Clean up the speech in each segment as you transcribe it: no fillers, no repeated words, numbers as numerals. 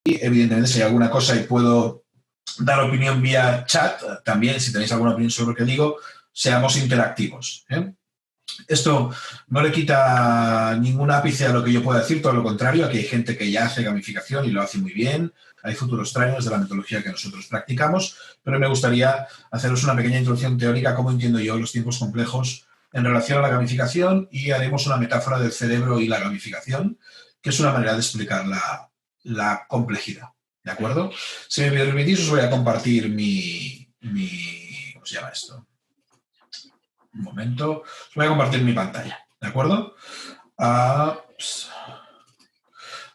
Y evidentemente, si hay alguna cosa y puedo dar opinión vía chat, también, si tenéis alguna opinión sobre lo que digo, seamos interactivos, ¿eh? Esto no le quita ningún ápice a lo que yo pueda decir, todo lo contrario, aquí hay gente que ya hace gamificación y lo hace muy bien, hay futuros trainers de la metodología que nosotros practicamos, pero me gustaría haceros una pequeña introducción teórica, cómo entiendo yo los tiempos complejos en relación a la gamificación, y haremos una metáfora del cerebro y la gamificación, que es una manera de explicar la complejidad, ¿de acuerdo? Si me permitís, os voy a compartir ¿cómo se llama esto? Un momento. Os voy a compartir mi pantalla, ¿de acuerdo?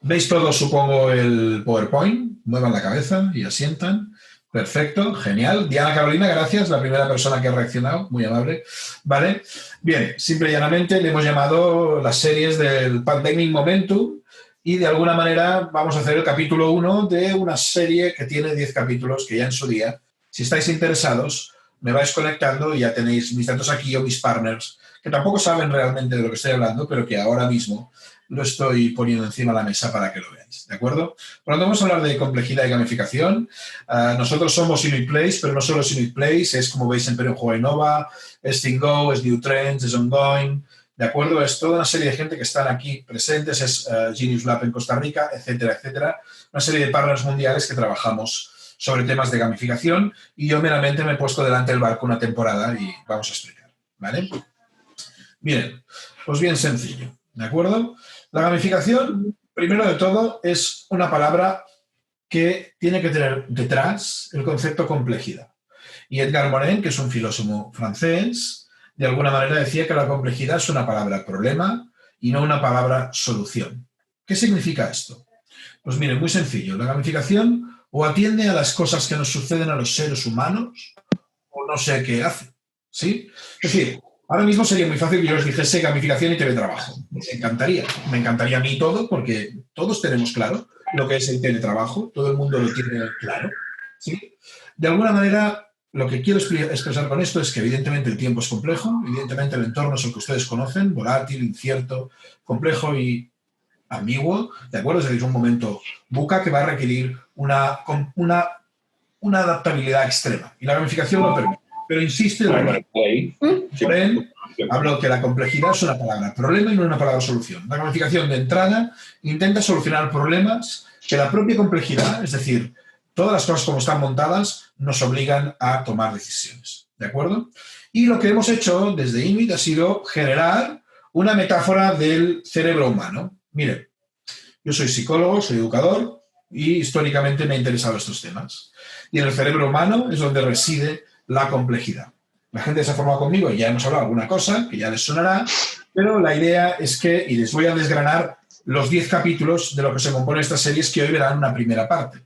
¿Veis todos, supongo, el PowerPoint? Muevan la cabeza y asientan. Perfecto, genial. Diana Carolina, gracias, la primera persona que ha reaccionado, muy amable. Vale, bien, simple y llanamente le hemos llamado las series del Pandemic Momentum y de alguna manera vamos a hacer el capítulo 1 de una serie que tiene 10 capítulos que ya en su día, si estáis interesados, me vais conectando y ya tenéis mis datos aquí o mis partners, que tampoco saben realmente de lo que estoy hablando, pero que ahora mismo lo estoy poniendo encima de la mesa para que lo veáis, ¿de acuerdo? Por lo tanto, vamos a hablar de complejidad y gamificación. Nosotros somos Inuit Place, pero no solo es Inuit Place, es como veis en Perú Juego Innova, es Thingo, es New Trends, es Ongoing, ¿de acuerdo? Es toda una serie de gente que están aquí presentes, es Genius Lab en Costa Rica, etcétera, etcétera. Una serie de partners mundiales que trabajamos sobre temas de gamificación y yo meramente me he puesto delante del barco una temporada y vamos a explicar, ¿vale? Miren, pues bien sencillo, ¿de acuerdo? La gamificación, primero de todo, es una palabra que tiene que tener detrás el concepto complejidad. Y Edgar Morin, que es un filósofo francés, de alguna manera decía que la complejidad es una palabra problema y no una palabra solución. ¿Qué significa esto? Pues miren, muy sencillo. La gamificación o atiende a las cosas que nos suceden a los seres humanos o no sé qué hace, ¿sí? Es decir, ahora mismo sería muy fácil que yo os dijese gamificación y teletrabajo. Me encantaría a mí todo, porque todos tenemos claro lo que es el teletrabajo, todo el mundo lo tiene claro, ¿sí? De alguna manera, lo que quiero expresar con esto es que evidentemente el tiempo es complejo, evidentemente el entorno es el que ustedes conocen, volátil, incierto, complejo y ambiguo, ¿de acuerdo? Es decir, un momento buca que va a requerir una adaptabilidad extrema. Y la gamificación lo permite. Pero insiste hablo que la complejidad es una palabra problema y no una palabra solución. La gamificación de entrada intenta solucionar problemas que la propia complejidad, es decir, todas las cosas como están montadas, nos obligan a tomar decisiones. ¿De acuerdo? Y lo que hemos hecho desde Inuit ha sido generar una metáfora del cerebro humano. Miren, yo soy psicólogo, soy educador y históricamente me han interesado estos temas. Y en el cerebro humano es donde reside la complejidad. La gente se ha formado conmigo y ya hemos hablado alguna cosa que ya les sonará, pero la idea es que, y les voy a desgranar los 10 capítulos de lo que se compone esta serie, es que hoy verán una primera parte.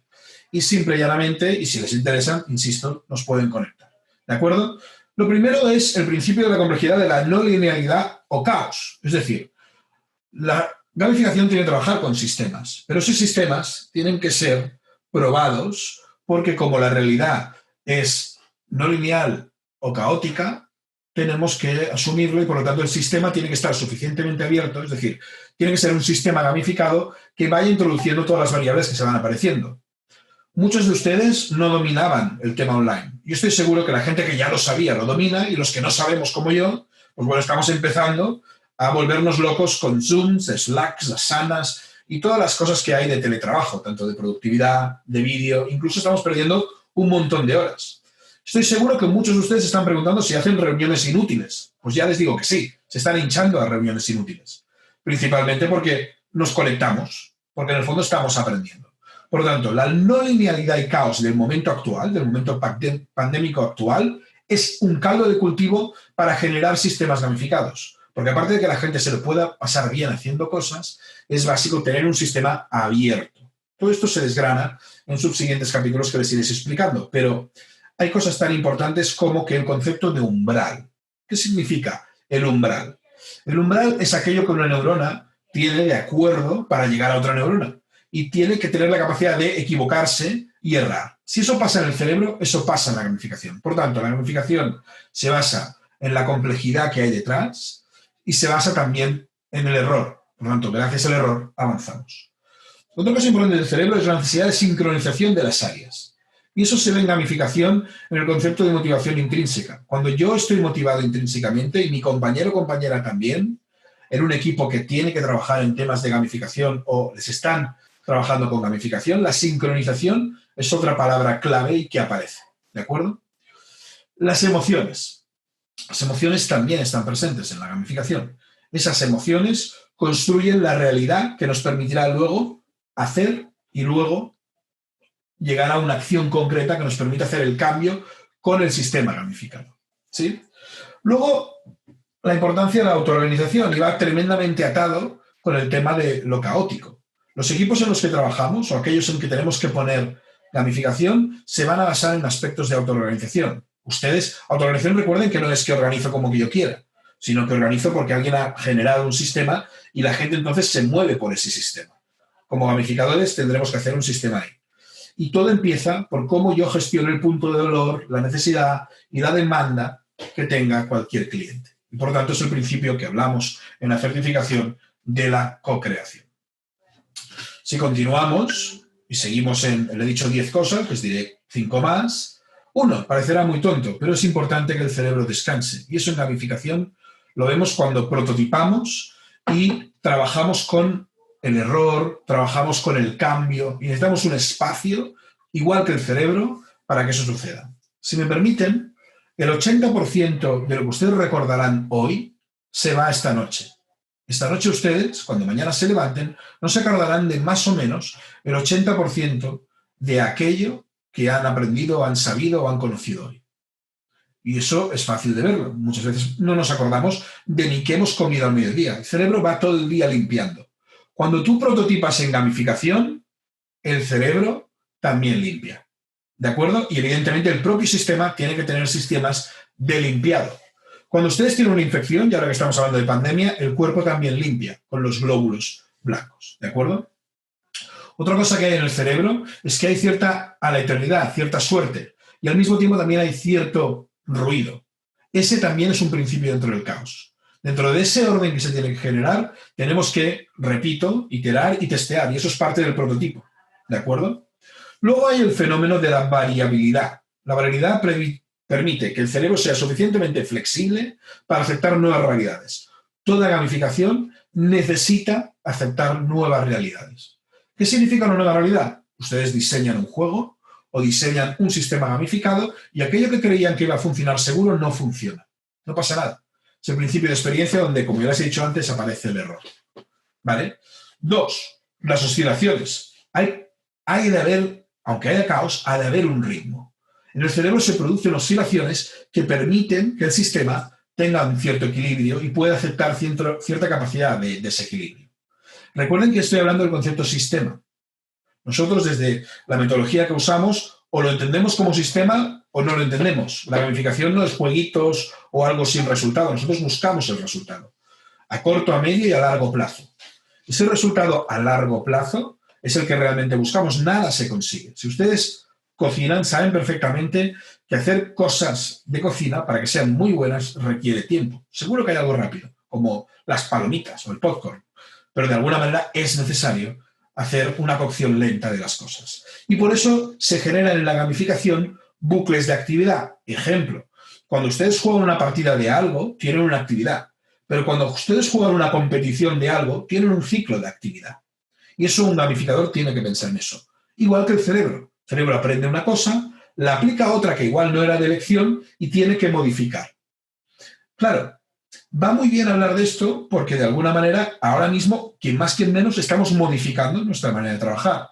Y simple y llanamente, y si les interesa, insisto, nos pueden conectar. ¿De acuerdo? Lo primero es el principio de la complejidad de la no linealidad o caos. Es decir, la gamificación tiene que trabajar con sistemas, pero esos sistemas tienen que ser probados porque como la realidad es no lineal o caótica, tenemos que asumirlo y por lo tanto el sistema tiene que estar suficientemente abierto, es decir, tiene que ser un sistema gamificado que vaya introduciendo todas las variables que se van apareciendo. Muchos de ustedes no dominaban el tema online. Yo estoy seguro que la gente que ya lo sabía lo domina y los que no sabemos como yo, pues bueno, estamos empezando a volvernos locos con Zooms, Slacks, Asanas y todas las cosas que hay de teletrabajo, tanto de productividad, de vídeo, incluso estamos perdiendo un montón de horas. Estoy seguro que muchos de ustedes están preguntando si hacen reuniones inútiles. Pues ya les digo que sí, se están hinchando a reuniones inútiles. Principalmente porque nos conectamos, porque en el fondo estamos aprendiendo. Por lo tanto, la no linealidad y caos del momento actual, del momento pandémico actual, es un caldo de cultivo para generar sistemas gamificados. Porque aparte de que la gente se lo pueda pasar bien haciendo cosas, es básico tener un sistema abierto. Todo esto se desgrana en subsiguientes capítulos que les iré explicando, pero hay cosas tan importantes como que el concepto de umbral. ¿Qué significa el umbral? El umbral es aquello que una neurona tiene de acuerdo para llegar a otra neurona y tiene que tener la capacidad de equivocarse y errar. Si eso pasa en el cerebro, eso pasa en la gamificación. Por tanto, la gamificación se basa en la complejidad que hay detrás y se basa también en el error. Por lo tanto, gracias al error avanzamos. Otra cosa importante del cerebro es la necesidad de sincronización de las áreas. Y eso se ve en gamificación en el concepto de motivación intrínseca. Cuando yo estoy motivado intrínsecamente y mi compañero o compañera también, en un equipo que tiene que trabajar en temas de gamificación o les están trabajando con gamificación, la sincronización es otra palabra clave y que aparece. ¿De acuerdo? Las emociones. Las emociones también están presentes en la gamificación. Esas emociones construyen la realidad que nos permitirá luego hacer y luego llegar a una acción concreta que nos permita hacer el cambio con el sistema gamificado. ¿Sí? Luego, la importancia de la autoorganización y va tremendamente atado con el tema de lo caótico. Los equipos en los que trabajamos o aquellos en que tenemos que poner gamificación se van a basar en aspectos de autoorganización. Ustedes, autoorganización, recuerden que no es que organizo como que yo quiera, sino que organizo porque alguien ha generado un sistema y la gente entonces se mueve por ese sistema. Como gamificadores tendremos que hacer un sistema ahí. Y todo empieza por cómo yo gestiono el punto de dolor, la necesidad y la demanda que tenga cualquier cliente. Y por lo tanto es el principio que hablamos en la certificación de la co-creación. Si continuamos y seguimos le he dicho 10 cosas, les diré 5 más. 1, parecerá muy tonto, pero es importante que el cerebro descanse. Y eso en gamificación lo vemos cuando prototipamos y trabajamos con el error, trabajamos con el cambio y necesitamos un espacio, igual que el cerebro, para que eso suceda. Si me permiten, el 80% de lo que ustedes recordarán hoy se va esta noche. Esta noche ustedes, cuando mañana se levanten, no se acordarán de más o menos el 80% de aquello que han aprendido, han sabido o han conocido hoy. Y eso es fácil de verlo. Muchas veces no nos acordamos de ni qué hemos comido al mediodía. El cerebro va todo el día limpiando. Cuando tú prototipas en gamificación, el cerebro también limpia. ¿De acuerdo? Y evidentemente el propio sistema tiene que tener sistemas de limpiado. Cuando ustedes tienen una infección, y ahora que estamos hablando de pandemia, el cuerpo también limpia con los glóbulos blancos. ¿De acuerdo? Otra cosa que hay en el cerebro es que hay cierta aleatoriedad, cierta suerte, y al mismo tiempo también hay cierto ruido. Ese también es un principio dentro del caos. Dentro de ese orden que se tiene que generar, tenemos que, repito, iterar y testear, y eso es parte del prototipo. ¿De acuerdo? Luego hay el fenómeno de la variabilidad. La variabilidad permite que el cerebro sea suficientemente flexible para aceptar nuevas realidades. Toda gamificación necesita aceptar nuevas realidades. ¿Qué significa una nueva realidad? Ustedes diseñan un juego o diseñan un sistema gamificado y aquello que creían que iba a funcionar seguro no funciona. No pasa nada. Es el principio de experiencia donde, como ya les he dicho antes, aparece el error. ¿Vale? 2, las oscilaciones. Hay de haber, aunque haya caos, ha de haber un ritmo. En el cerebro se producen oscilaciones que permiten que el sistema tenga un cierto equilibrio y pueda aceptar cierta capacidad de desequilibrio. Recuerden que estoy hablando del concepto sistema. Nosotros, desde la metodología que usamos, o lo entendemos como sistema o no lo entendemos. La gamificación no es jueguitos o algo sin resultado. Nosotros buscamos el resultado a corto, a medio y a largo plazo. Ese resultado a largo plazo es el que realmente buscamos. Nada se consigue. Si ustedes cocinan, saben perfectamente que hacer cosas de cocina para que sean muy buenas requiere tiempo. Seguro que hay algo rápido, como las palomitas o el popcorn, pero de alguna manera es necesario hacer una cocción lenta de las cosas. Y por eso se generan en la gamificación bucles de actividad. Ejemplo, cuando ustedes juegan una partida de algo, tienen una actividad, pero cuando ustedes juegan una competición de algo, tienen un ciclo de actividad. Y eso un gamificador tiene que pensar en eso. Igual que el cerebro. El cerebro aprende una cosa, la aplica a otra que igual no era de elección y tiene que modificar. Claro, va muy bien hablar de esto porque de alguna manera, ahora mismo, quien más, quien menos, estamos modificando nuestra manera de trabajar.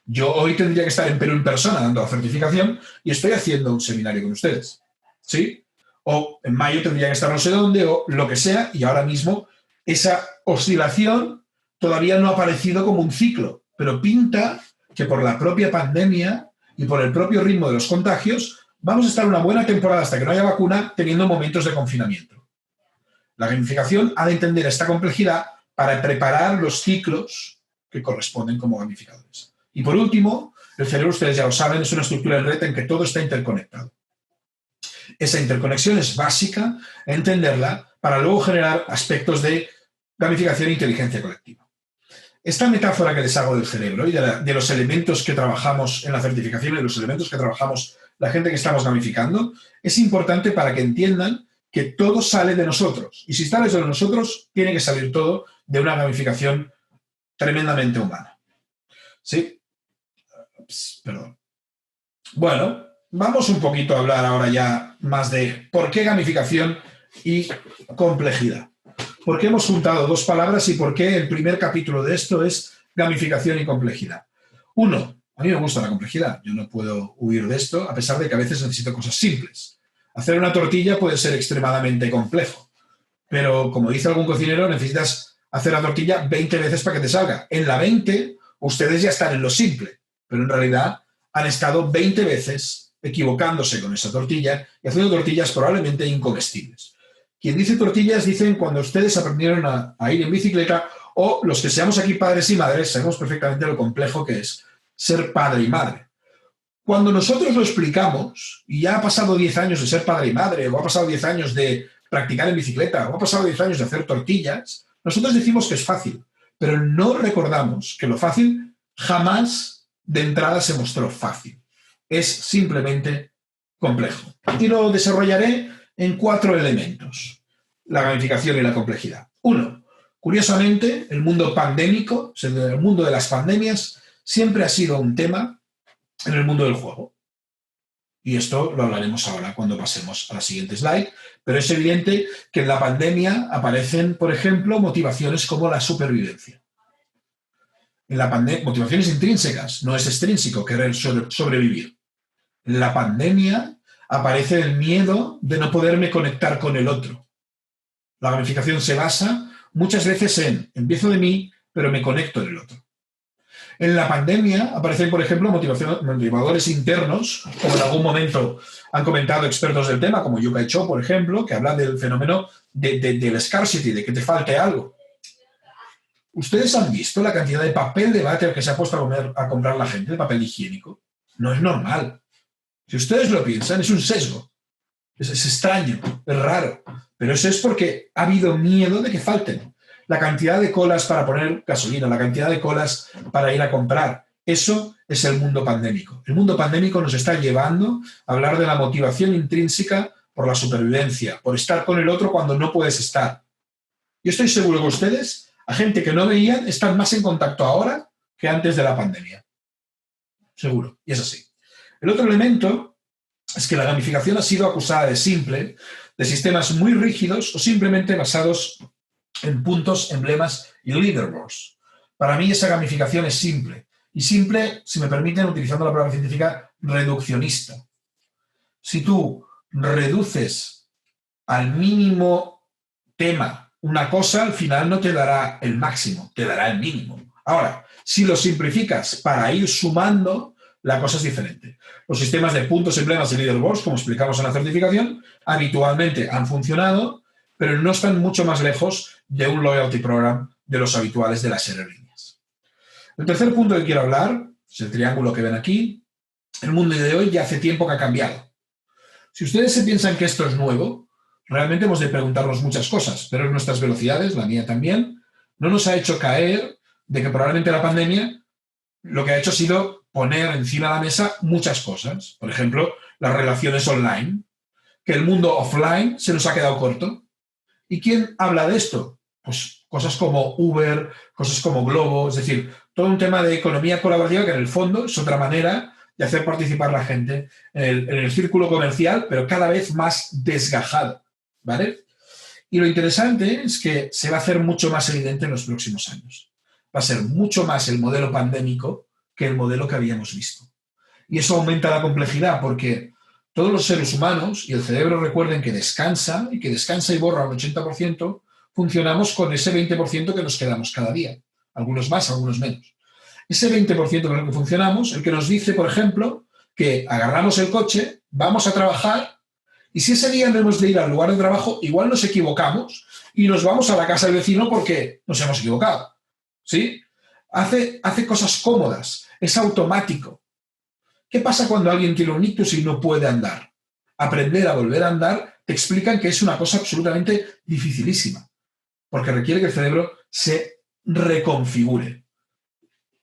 Yo hoy tendría que estar en Perú en persona dando la certificación y estoy haciendo un seminario con ustedes. ¿Sí? O en mayo tendría que estar no sé dónde o lo que sea y ahora mismo esa oscilación todavía no ha aparecido como un ciclo, pero pinta que por la propia pandemia y por el propio ritmo de los contagios vamos a estar una buena temporada hasta que no haya vacuna teniendo momentos de confinamiento. La gamificación ha de entender esta complejidad para preparar los ciclos que corresponden como gamificadores. Y por último, el cerebro, ustedes ya lo saben, es una estructura de red en que todo está interconectado. Esa interconexión es básica, entenderla, para luego generar aspectos de gamificación e inteligencia colectiva. Esta metáfora que les hago del cerebro y de los elementos que trabajamos en la certificación y de los elementos que trabajamos la gente que estamos gamificando, es importante para que entiendan que todo sale de nosotros. Y si sale de nosotros, tiene que salir todo de una gamificación tremendamente humana. ¿Sí? Perdón. Bueno, vamos un poquito a hablar ahora ya más de por qué gamificación y complejidad. ¿Por qué hemos juntado dos palabras y por qué el primer capítulo de esto es gamificación y complejidad? Uno, a mí me gusta la complejidad. Yo no puedo huir de esto, a pesar de que a veces necesito cosas simples. Hacer una tortilla puede ser extremadamente complejo, pero como dice algún cocinero, necesitas hacer la tortilla 20 veces para que te salga. En la 20, ustedes ya están en lo simple, pero en realidad han estado 20 veces equivocándose con esa tortilla y haciendo tortillas probablemente incomestibles. Quien dice tortillas dicen cuando ustedes aprendieron a ir en bicicleta, o los que seamos aquí padres y madres sabemos perfectamente lo complejo que es ser padre y madre. Cuando nosotros lo explicamos, y ya ha pasado 10 años de ser padre y madre, o ha pasado 10 años de practicar en bicicleta, o ha pasado 10 años de hacer tortillas, nosotros decimos que es fácil, pero no recordamos que lo fácil jamás de entrada se mostró fácil. Es simplemente complejo. Y lo desarrollaré en 4 elementos: la gamificación y la complejidad. 1. Curiosamente, el mundo pandémico, el mundo de las pandemias, siempre ha sido un tema en el mundo del juego. Y esto lo hablaremos ahora cuando pasemos a la siguiente slide. Pero es evidente que en la pandemia aparecen, por ejemplo, motivaciones como la supervivencia. En la motivaciones intrínsecas, no es extrínseco querer sobrevivir. En la pandemia aparece el miedo de no poderme conectar con el otro. La gamificación se basa muchas veces en empiezo de mí, pero me conecto en el otro. En la pandemia aparecen, por ejemplo, motivadores internos, como en algún momento han comentado expertos del tema, como Yukai Cho, por ejemplo, que hablan del fenómeno del scarcity, de que te falte algo. ¿Ustedes han visto la cantidad de papel de váter que se ha puesto a comprar la gente, de papel higiénico? No es normal. Si ustedes lo piensan, es un sesgo. Es extraño, es raro. Pero eso es porque ha habido miedo de que falten. La cantidad de colas para poner gasolina, la cantidad de colas para ir a comprar. Eso es el mundo pandémico. El mundo pandémico nos está llevando a hablar de la motivación intrínseca por la supervivencia, por estar con el otro cuando no puedes estar. Yo estoy seguro que ustedes, a gente que no veían, están más en contacto ahora que antes de la pandemia. Seguro, y es así. El otro elemento es que la gamificación ha sido acusada de simple, de sistemas muy rígidos o simplemente basados en puntos, emblemas y leaderboards. Para mí esa gamificación es simple. Y simple, si me permiten, utilizando la palabra científica, reduccionista. Si tú reduces al mínimo tema una cosa, al final no te dará el máximo, te dará el mínimo. Ahora, si lo simplificas para ir sumando, la cosa es diferente. Los sistemas de puntos, emblemas y leaderboards, como explicamos en la certificación, habitualmente han funcionado, pero no están mucho más lejos de un loyalty program de los habituales de las aerolíneas. El tercer punto que quiero hablar es el triángulo que ven aquí. El mundo de hoy ya hace tiempo que ha cambiado. Si ustedes se piensan que esto es nuevo, realmente hemos de preguntarnos muchas cosas, pero nuestras velocidades, la mía también, no nos ha hecho caer de que probablemente la pandemia lo que ha hecho ha sido poner encima de la mesa muchas cosas. Por ejemplo, las relaciones online, que el mundo offline se nos ha quedado corto. ¿Y quién habla de esto? Pues cosas como Uber, cosas como Globo, es decir, todo un tema de economía colaborativa que en el fondo es otra manera de hacer participar a la gente en el círculo comercial, pero cada vez más desgajado, ¿vale? Y lo interesante es que se va a hacer mucho más evidente en los próximos años. Va a ser mucho más el modelo pandémico que el modelo que habíamos visto. Y eso aumenta la complejidad porque todos los seres humanos, y el cerebro recuerden que descansa, y que descansa y borra un 80%, funcionamos con ese 20% que nos quedamos cada día. Algunos más, algunos menos. Ese 20% con el que funcionamos, el que nos dice, por ejemplo, que agarramos el coche, vamos a trabajar, y si ese día no hemos de ir al lugar de trabajo, igual nos equivocamos y nos vamos a la casa del vecino porque nos hemos equivocado. ¿Sí? Hace cosas cómodas, es automático. ¿Qué pasa cuando alguien tiene un ictus y no puede andar? aprender a volver a andar, te explican que es una cosa absolutamente dificilísima, porque requiere que el cerebro se reconfigure.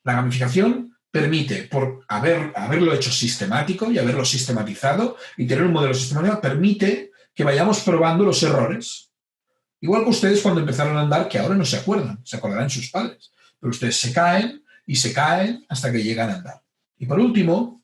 La gamificación permite, por haberlo hecho sistemático y haberlo sistematizado y tener un modelo sistemático, permite que vayamos probando los errores. Igual que ustedes cuando empezaron a andar, que ahora no se acuerdan, se acordarán sus padres, pero ustedes se caen y se caen hasta que llegan a andar. Y por último,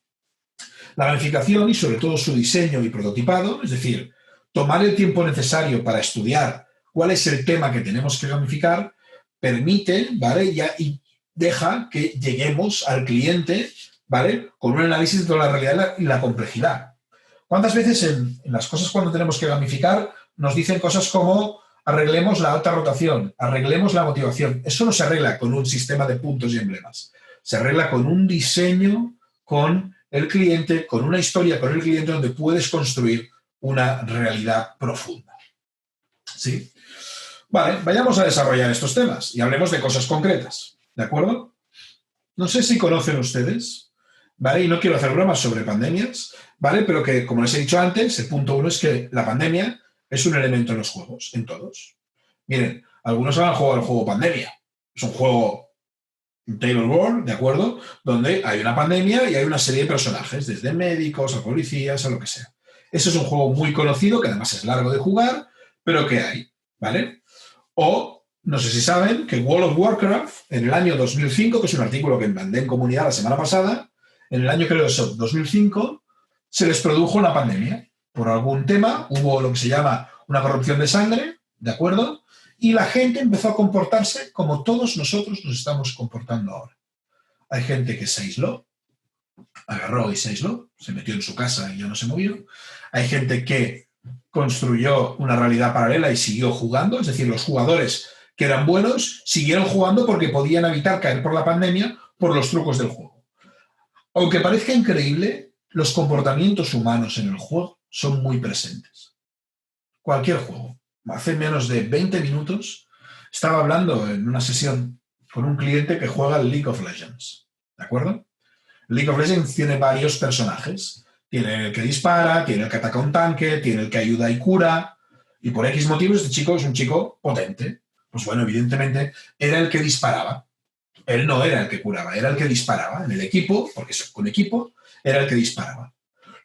la gamificación y sobre todo su diseño y prototipado, es decir, tomar el tiempo necesario para estudiar cuál es el tema que tenemos que gamificar, permite, ¿vale? Y deja que lleguemos al cliente, ¿vale? Con un análisis de toda la realidad y la complejidad. ¿Cuántas veces en las cosas cuando tenemos que gamificar nos dicen cosas como arreglemos la alta rotación, arreglemos la motivación? Eso no se arregla con un sistema de puntos y emblemas. Se arregla con un diseño, con el cliente, con una historia con el cliente donde puedes construir una realidad profunda. ¿Sí? Vale, vayamos a desarrollar estos temas y hablemos de cosas concretas. ¿De acuerdo? No sé si conocen ustedes, ¿vale? Y no quiero hacer bromas sobre pandemias, ¿vale? Pero que, como les he dicho antes, el punto 1 es que la pandemia es un elemento en los juegos, en todos. Miren, algunos han jugado el juego Pandemia. Es un juego Table World, ¿de acuerdo? Donde hay una pandemia y hay una serie de personajes, desde médicos a policías, a lo que sea. Ese es un juego muy conocido, que además es largo de jugar, pero que hay, ¿vale? O, no sé si saben, que World of Warcraft, en el año 2005, que es un artículo que mandé en comunidad la semana pasada, en el año, creo, 2005, se les produjo una pandemia. Por algún tema, hubo lo que se llama una corrupción de sangre, ¿de acuerdo? Y la gente empezó a comportarse como todos nosotros nos estamos comportando ahora. Hay gente que se aisló, agarró y se aisló, se metió en su casa y ya no se movió. Hay gente que construyó una realidad paralela y siguió jugando, es decir, los jugadores que eran buenos siguieron jugando porque podían evitar caer por la pandemia por los trucos del juego. Aunque parezca increíble, los comportamientos humanos en el juego son muy presentes. Cualquier juego. Hace menos de 20 minutos estaba hablando en una sesión con un cliente que juega al League of Legends. ¿De acuerdo? League of Legends tiene varios personajes. Tiene el que dispara, tiene el que ataca un tanque, tiene el que ayuda y cura. Y por X motivos este chico es un chico potente. Pues bueno, evidentemente era el que disparaba. Él no era el que curaba, era el que disparaba. En el equipo, porque es un equipo, era el que disparaba.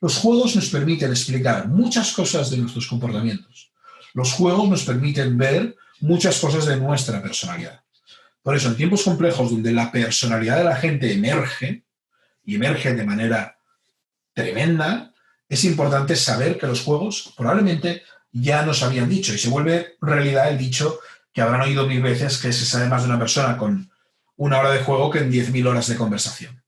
Los juegos nos permiten explicar muchas cosas de nuestros comportamientos. Los juegos nos permiten ver muchas cosas de nuestra personalidad. Por eso, en tiempos complejos donde la personalidad de la gente emerge, y emerge de manera tremenda, es importante saber que los juegos probablemente ya nos habían dicho, y se vuelve realidad el dicho que habrán oído 1000 veces, que se sabe más de una persona con 1 hora de juego que en 10.000 horas de conversación.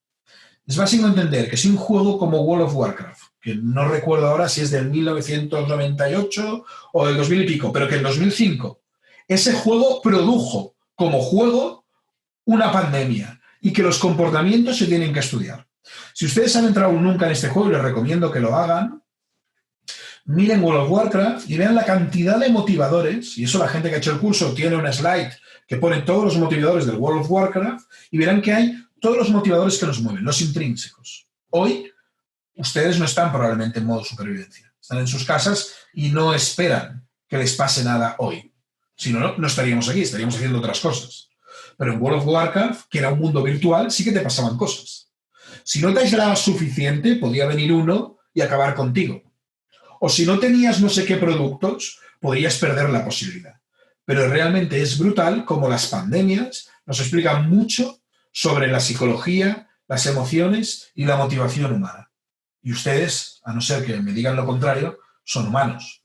Es básico entender que si un juego como World of Warcraft, que no recuerdo ahora si es del 1998 o del 2000 y pico, pero que en 2005, ese juego produjo como juego una pandemia y que los comportamientos se tienen que estudiar. Si ustedes han entrado nunca en este juego, y les recomiendo que lo hagan, miren World of Warcraft y vean la cantidad de motivadores, y eso la gente que ha hecho el curso tiene una slide que pone todos los motivadores del World of Warcraft, y verán que hay todos los motivadores que nos mueven, los intrínsecos. Hoy, ustedes no están probablemente en modo supervivencia. Están en sus casas y no esperan que les pase nada hoy. Si no, no estaríamos aquí, estaríamos haciendo otras cosas. Pero en World of Warcraft, que era un mundo virtual, sí que te pasaban cosas. Si no te aislabas suficiente, podía venir uno y acabar contigo. O si no tenías no sé qué productos, podías perder la posibilidad. Pero realmente es brutal como las pandemias nos explican mucho sobre la psicología, las emociones y la motivación humana. Y ustedes, a no ser que me digan lo contrario, son humanos.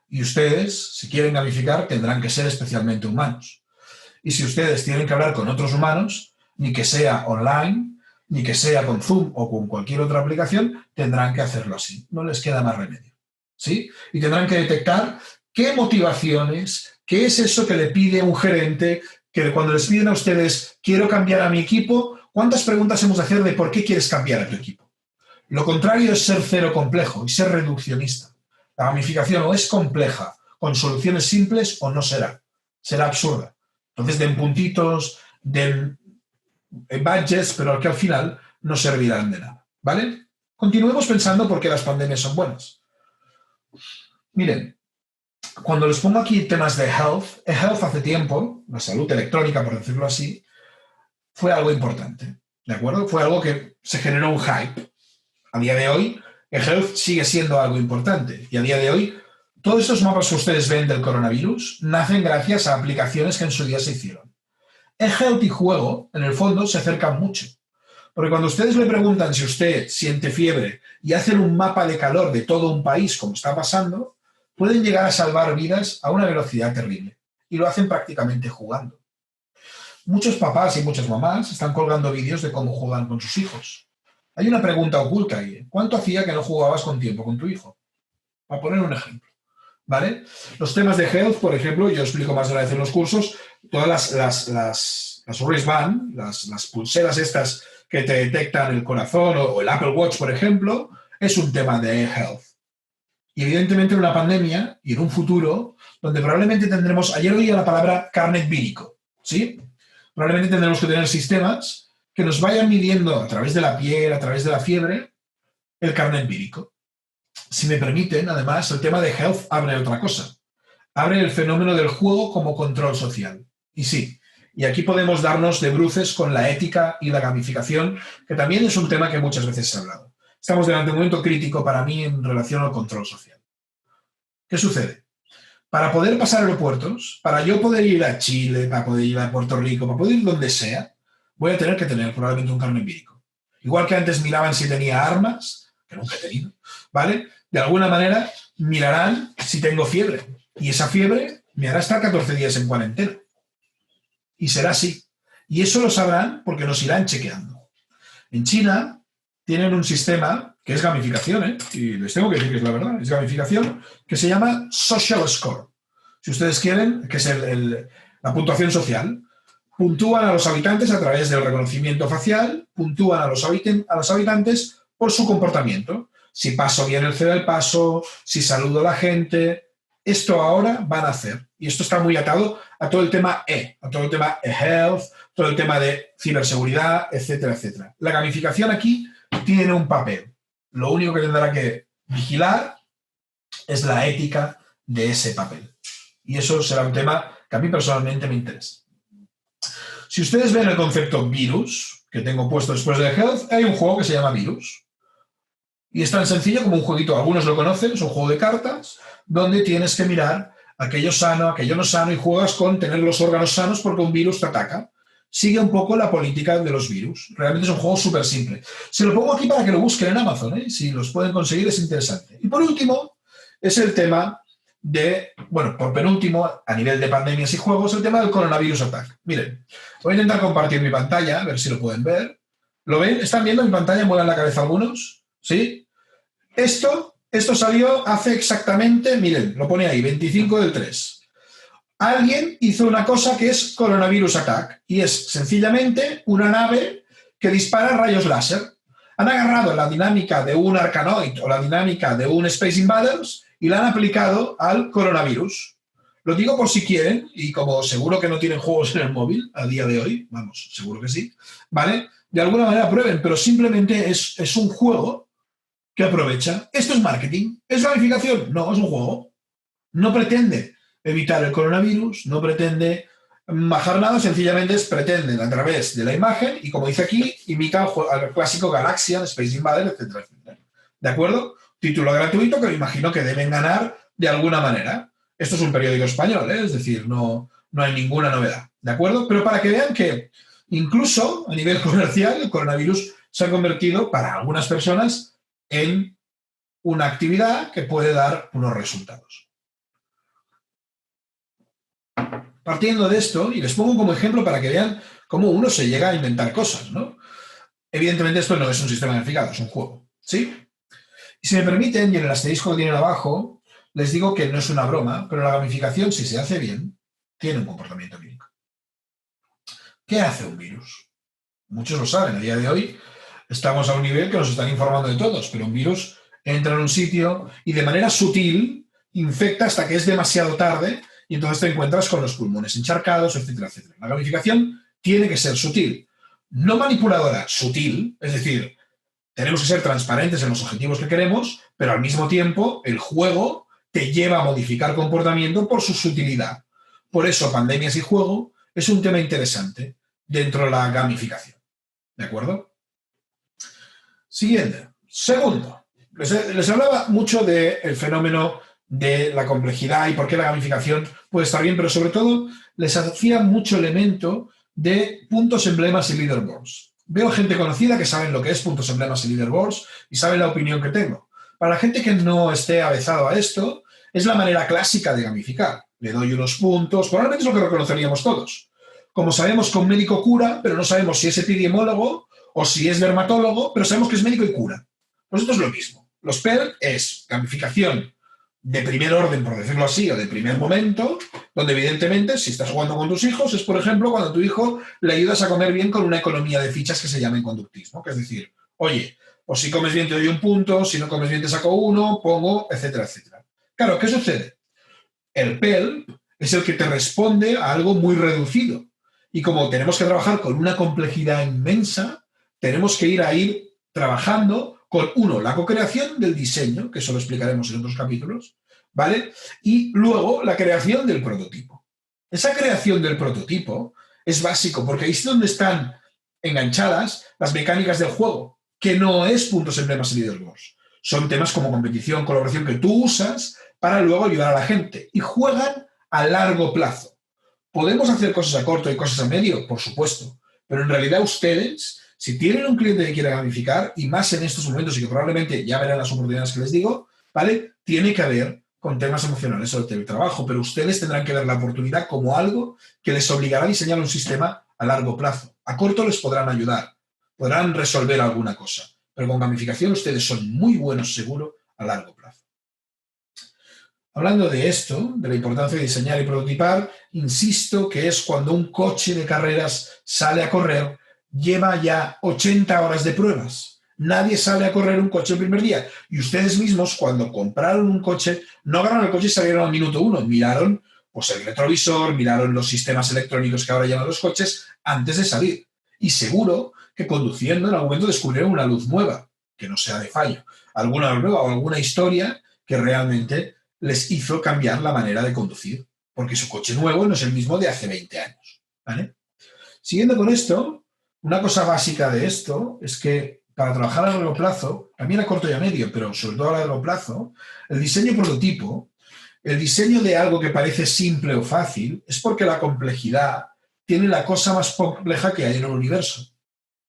Y ustedes, si quieren gamificar, tendrán que ser especialmente humanos. Y si ustedes tienen que hablar con otros humanos, ni que sea online, ni que sea con Zoom o con cualquier otra aplicación, tendrán que hacerlo así. No les queda más remedio. ¿Sí? Y tendrán que detectar qué motivaciones, qué es eso que le pide un gerente, que cuando les piden a ustedes, quiero cambiar a mi equipo, ¿cuántas preguntas hemos de hacer de por qué quieres cambiar a tu equipo? Lo contrario es ser cero complejo y ser reduccionista. La gamificación o es compleja, con soluciones simples, o no será. Será absurda. Entonces, den puntitos, den badges, pero que al final no servirán de nada. ¿Vale? Continuemos pensando por qué las pandemias son buenas. Miren, cuando les pongo aquí temas de health hace tiempo, la salud electrónica, por decirlo así, fue algo importante, ¿de acuerdo? Fue algo que se generó un hype. A día de hoy, el health sigue siendo algo importante. Y a día de hoy, todos estos mapas que ustedes ven del coronavirus nacen gracias a aplicaciones que en su día se hicieron. El health y juego, en el fondo, se acercan mucho. Porque cuando ustedes le preguntan si usted siente fiebre y hacen un mapa de calor de todo un país, como está pasando, pueden llegar a salvar vidas a una velocidad terrible. Y lo hacen prácticamente jugando. Muchos papás y muchas mamás están colgando vídeos de cómo juegan con sus hijos. Hay una pregunta oculta ahí. ¿Cuánto hacía que no jugabas con tiempo con tu hijo? Para poner un ejemplo. ¿Vale? Los temas de health, por ejemplo, yo explico más de una vez en los cursos, todas las wristband, las pulseras estas que te detectan el corazón o el Apple Watch, por ejemplo, es un tema de health. Y evidentemente en una pandemia y en un futuro donde probablemente tendremos, ayer oía la palabra carnet vírico, ¿sí? Probablemente tendremos que tener sistemas que nos vayan midiendo a través de la piel, a través de la fiebre, el carnet vírico. Si me permiten, además, el tema de health abre otra cosa. Abre el fenómeno del juego como control social. Y sí, y aquí podemos darnos de bruces con la ética y la gamificación, que también es un tema que muchas veces se ha hablado. Estamos delante de un momento crítico para mí en relación al control social. ¿Qué sucede? Para poder pasar aeropuertos, para yo poder ir a Chile, para poder ir a Puerto Rico, para poder ir donde sea, voy a tener que tener probablemente un carnet vírico. Igual que antes miraban si tenía armas, que nunca he tenido, ¿vale? De alguna manera mirarán si tengo fiebre. Y esa fiebre me hará estar 14 días en cuarentena. Y será así. Y eso lo sabrán porque nos irán chequeando. En China tienen un sistema que es gamificación, ¿eh? Y les tengo que decir que es la verdad, es gamificación, que se llama Social Score. Si ustedes quieren, que es la puntuación social. Puntúan a los habitantes a través del reconocimiento facial, puntúan a los habitantes por su comportamiento. Si paso bien el cero del paso, si saludo a la gente. Esto ahora van a hacer. Y esto está muy atado a todo el tema a todo el tema health, todo el tema de ciberseguridad, etcétera, etcétera. La gamificación aquí tiene un papel. Lo único que tendrá que vigilar es la ética de ese papel. Y eso será un tema que a mí personalmente me interesa. Si ustedes ven el concepto virus, que tengo puesto después de health, hay un juego que se llama Virus. Y es tan sencillo como un jueguito, algunos lo conocen, es un juego de cartas, donde tienes que mirar aquello sano, aquello no sano, y juegas con tener los órganos sanos porque un virus te ataca. Sigue un poco la política de los virus. Realmente es un juego súper simple. Se lo pongo aquí para que lo busquen en Amazon, ¿eh? Si los pueden conseguir es interesante. Y por último, es el tema de, bueno, por penúltimo, a nivel de pandemias y juegos, el tema del coronavirus attack. Miren, voy a intentar compartir mi pantalla, a ver si lo pueden ver. ¿Lo ven? ¿Están viendo mi pantalla? ¿Muevan la cabeza algunos? ¿Sí? Esto salió hace exactamente, miren, lo pone ahí, 25/3. Alguien hizo una cosa que es Coronavirus Attack y es sencillamente una nave que dispara rayos láser. Han agarrado la dinámica de un Arkanoid o la dinámica de un Space Invaders y la han aplicado al coronavirus. Lo digo por si quieren, y como seguro que no tienen juegos en el móvil a día de hoy, vamos, seguro que sí, ¿vale? De alguna manera prueben, pero simplemente es un juego que aprovecha. ¿Esto es marketing? ¿Es gamificación? No, es un juego. No pretende evitar el coronavirus, no pretende bajar nada, sencillamente pretenden a través de la imagen, y como dice aquí, imita al clásico Galaxian, Space Invaders, etcétera, etcétera. ¿De acuerdo? Título gratuito que me imagino que deben ganar de alguna manera. Esto es un periódico español, ¿eh? Es decir, no hay ninguna novedad. ¿De acuerdo? Pero para que vean que incluso a nivel comercial el coronavirus se ha convertido para algunas personas en una actividad que puede dar unos resultados. Partiendo de esto, y les pongo como ejemplo para que vean cómo uno se llega a inventar cosas, ¿no? Evidentemente esto no es un sistema gamificado, es un juego, ¿sí? Y si me permiten, y en el asterisco que tienen abajo, les digo que no es una broma, pero la gamificación, si se hace bien, tiene un comportamiento vírico. ¿Qué hace un virus? Muchos lo saben, a día de hoy estamos a un nivel que nos están informando de todos, pero un virus entra en un sitio y de manera sutil infecta hasta que es demasiado tarde y entonces te encuentras con los pulmones encharcados, etcétera, etcétera. La gamificación tiene que ser sutil, no manipuladora, sutil, es decir, tenemos que ser transparentes en los objetivos que queremos, pero al mismo tiempo el juego te lleva a modificar comportamiento por su sutilidad. Por eso, pandemias y juego es un tema interesante dentro de la gamificación. ¿De acuerdo? Siguiente. Segundo. Les hablaba mucho del fenómeno de la complejidad y por qué la gamificación puede estar bien, pero sobre todo les hacía mucho elemento de puntos, emblemas y leaderboards. Veo gente conocida que saben lo que es puntos, emblemas y leaderboards y saben la opinión que tengo. Para la gente que no esté avezado a esto, es la manera clásica de gamificar. Le doy unos puntos, probablemente es lo que reconoceríamos todos. Como sabemos que un médico cura, pero no sabemos si es epidemiólogo o si es dermatólogo, pero sabemos que es médico y cura. Pues esto es lo mismo. Los PER es gamificación de primer orden, por decirlo así, o de primer momento, donde evidentemente, si estás jugando con tus hijos, es, por ejemplo, cuando a tu hijo le ayudas a comer bien con una economía de fichas que se llama conductismo, que es decir, oye, pues si comes bien te doy un punto, si no comes bien te saco uno, pongo, etcétera, etcétera. Claro, ¿qué sucede? El PEL es el que te responde a algo muy reducido. Y como tenemos que trabajar con una complejidad inmensa, tenemos que ir trabajando con, uno, la co-creación del diseño, que eso lo explicaremos en otros capítulos, ¿vale? Y luego la creación del prototipo. Esa creación del prototipo es básico, porque ahí es donde están enganchadas las mecánicas del juego, que no es puntos, emblemas y leaderboards. Son temas como competición, colaboración que tú usas para luego ayudar a la gente. Y juegan a largo plazo. ¿Podemos hacer cosas a corto y cosas a medio? Por supuesto. Pero en realidad ustedes, si tienen un cliente que quiere gamificar, y más en estos momentos, y que probablemente ya verán las oportunidades que les digo, ¿vale? Tiene que haber con temas emocionales o de teletrabajo, pero ustedes tendrán que ver la oportunidad como algo que les obligará a diseñar un sistema a largo plazo. A corto les podrán ayudar, podrán resolver alguna cosa, pero con gamificación ustedes son muy buenos, seguro, a largo plazo. Hablando de esto, de la importancia de diseñar y prototipar, insisto que es cuando un coche de carreras sale a correr, lleva ya 80 horas de pruebas. Nadie sale a correr un coche el primer día. Y ustedes mismos, cuando compraron un coche, no agarraron el coche y salieron al minuto 1. Miraron pues, el retrovisor, miraron los sistemas electrónicos que ahora llevan los coches antes de salir. Y seguro que conduciendo en algún momento descubrieron una luz nueva, que no sea de fallo. Alguna nueva o alguna historia que realmente les hizo cambiar la manera de conducir, porque su coche nuevo no es el mismo de hace 20 años. ¿Vale? Siguiendo con esto, una cosa básica de esto es que para trabajar a largo plazo, también a corto y a medio, pero sobre todo a largo plazo, el diseño prototipo, el diseño de algo que parece simple o fácil, es porque la complejidad tiene la cosa más compleja que hay en el universo,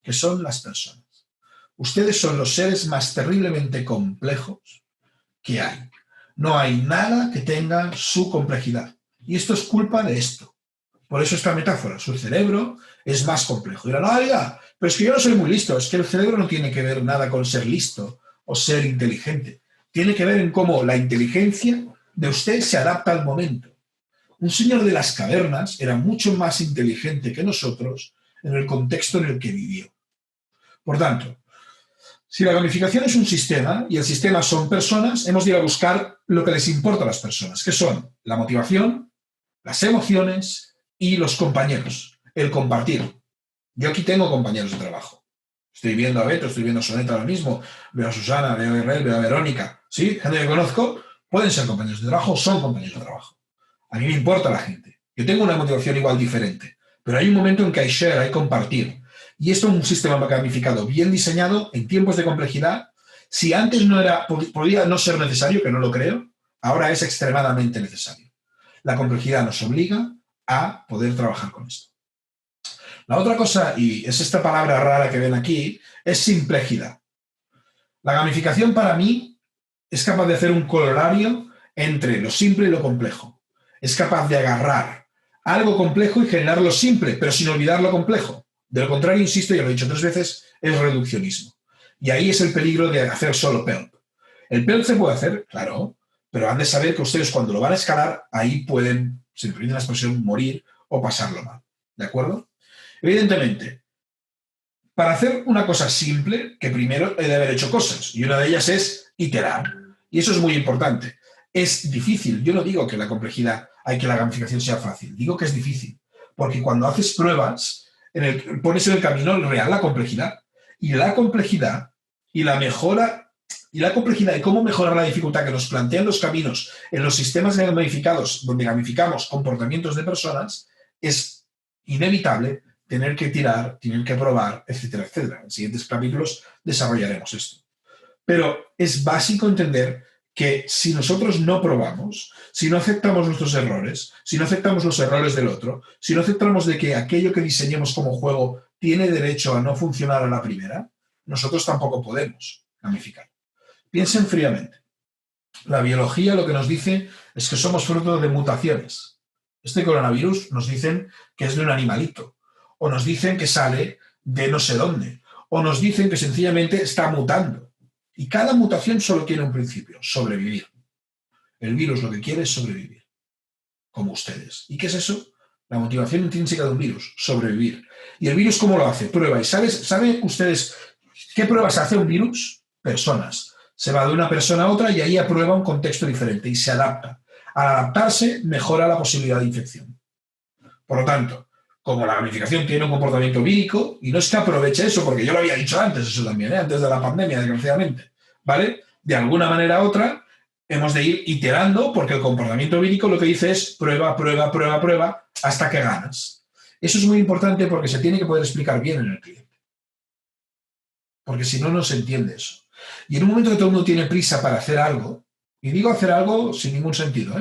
que son las personas. Ustedes son los seres más terriblemente complejos que hay. No hay nada que tenga su complejidad. Y esto es culpa de esto. Por eso esta metáfora, su cerebro es más complejo. Dirán, oiga, pero es que yo no soy muy listo. Es que el cerebro no tiene que ver nada con ser listo o ser inteligente. Tiene que ver en cómo la inteligencia de usted se adapta al momento. Un señor de las cavernas era mucho más inteligente que nosotros en el contexto en el que vivió. Por tanto, si la gamificación es un sistema y el sistema son personas, hemos de ir a buscar lo que les importa a las personas, que son la motivación, las emociones y los compañeros, el compartir. Yo aquí tengo compañeros de trabajo. Estoy viendo a Beto, estoy viendo a Soneta ahora mismo, veo a Susana, veo a Israel, veo a Verónica. ¿Sí? Gente que conozco, pueden ser compañeros de trabajo o son compañeros de trabajo. A mí me importa la gente. Yo tengo una motivación igual diferente, pero hay un momento en que hay share, hay compartir. Y esto es un sistema gamificado bien diseñado en tiempos de complejidad. Si antes no era, podía no ser necesario, que no lo creo, ahora es extremadamente necesario. La complejidad nos obliga a poder trabajar con esto. La otra cosa, y es esta palabra rara que ven aquí, es simplejidad. La gamificación para mí es capaz de hacer un corolario entre lo simple y lo complejo. Es capaz de agarrar algo complejo y generar lo simple, pero sin olvidar lo complejo. De lo contrario, insisto, ya lo he dicho 3 veces, es reduccionismo. Y ahí es el peligro de hacer solo PELP. El PELP se puede hacer, claro, pero han de saber que ustedes cuando lo van a escalar, ahí pueden, si me permiten la expresión, morir o pasarlo mal. ¿De acuerdo? Evidentemente, para hacer una cosa simple, que primero he de haber hecho cosas, y una de ellas es iterar. Y eso es muy importante. Es difícil. Yo no digo que la complejidad, que la gamificación sea fácil. Digo que es difícil. Porque cuando haces pruebas, pones en el camino real la complejidad. Y la complejidad y la mejora Y la complejidad y cómo mejorar la dificultad que nos plantean los caminos en los sistemas gamificados, donde gamificamos comportamientos de personas, es inevitable tener que tirar, tener que probar, etcétera, etcétera. En siguientes capítulos desarrollaremos esto. Pero es básico entender que si nosotros no probamos, si no aceptamos nuestros errores, si no aceptamos los errores del otro, si no aceptamos de que aquello que diseñemos como juego tiene derecho a no funcionar a la primera, nosotros tampoco podemos gamificar. Piensen fríamente. La biología lo que nos dice es que somos fruto de mutaciones. Este coronavirus nos dicen que es de un animalito, o nos dicen que sale de no sé dónde, o nos dicen que sencillamente está mutando. Y cada mutación solo tiene un principio: sobrevivir. El virus lo que quiere es sobrevivir, como ustedes. ¿Y qué es eso? La motivación intrínseca de un virus: sobrevivir. ¿Y el virus cómo lo hace? Prueba. ¿Y saben ustedes qué pruebas hace un virus? Personas. Se va de una persona a otra y ahí aprueba un contexto diferente y se adapta. Al adaptarse, mejora la posibilidad de infección. Por lo tanto, como la gamificación tiene un comportamiento vírico, y no es que aproveche eso, porque yo lo había dicho antes, eso también, antes de la pandemia, desgraciadamente, ¿vale? De alguna manera u otra, hemos de ir iterando, porque el comportamiento vírico lo que dice es prueba, prueba, prueba, prueba, hasta que ganas. Eso es muy importante porque se tiene que poder explicar bien en el cliente. Porque si no, no se entiende eso. Y en un momento que todo el mundo tiene prisa para hacer algo, y digo hacer algo sin ningún sentido,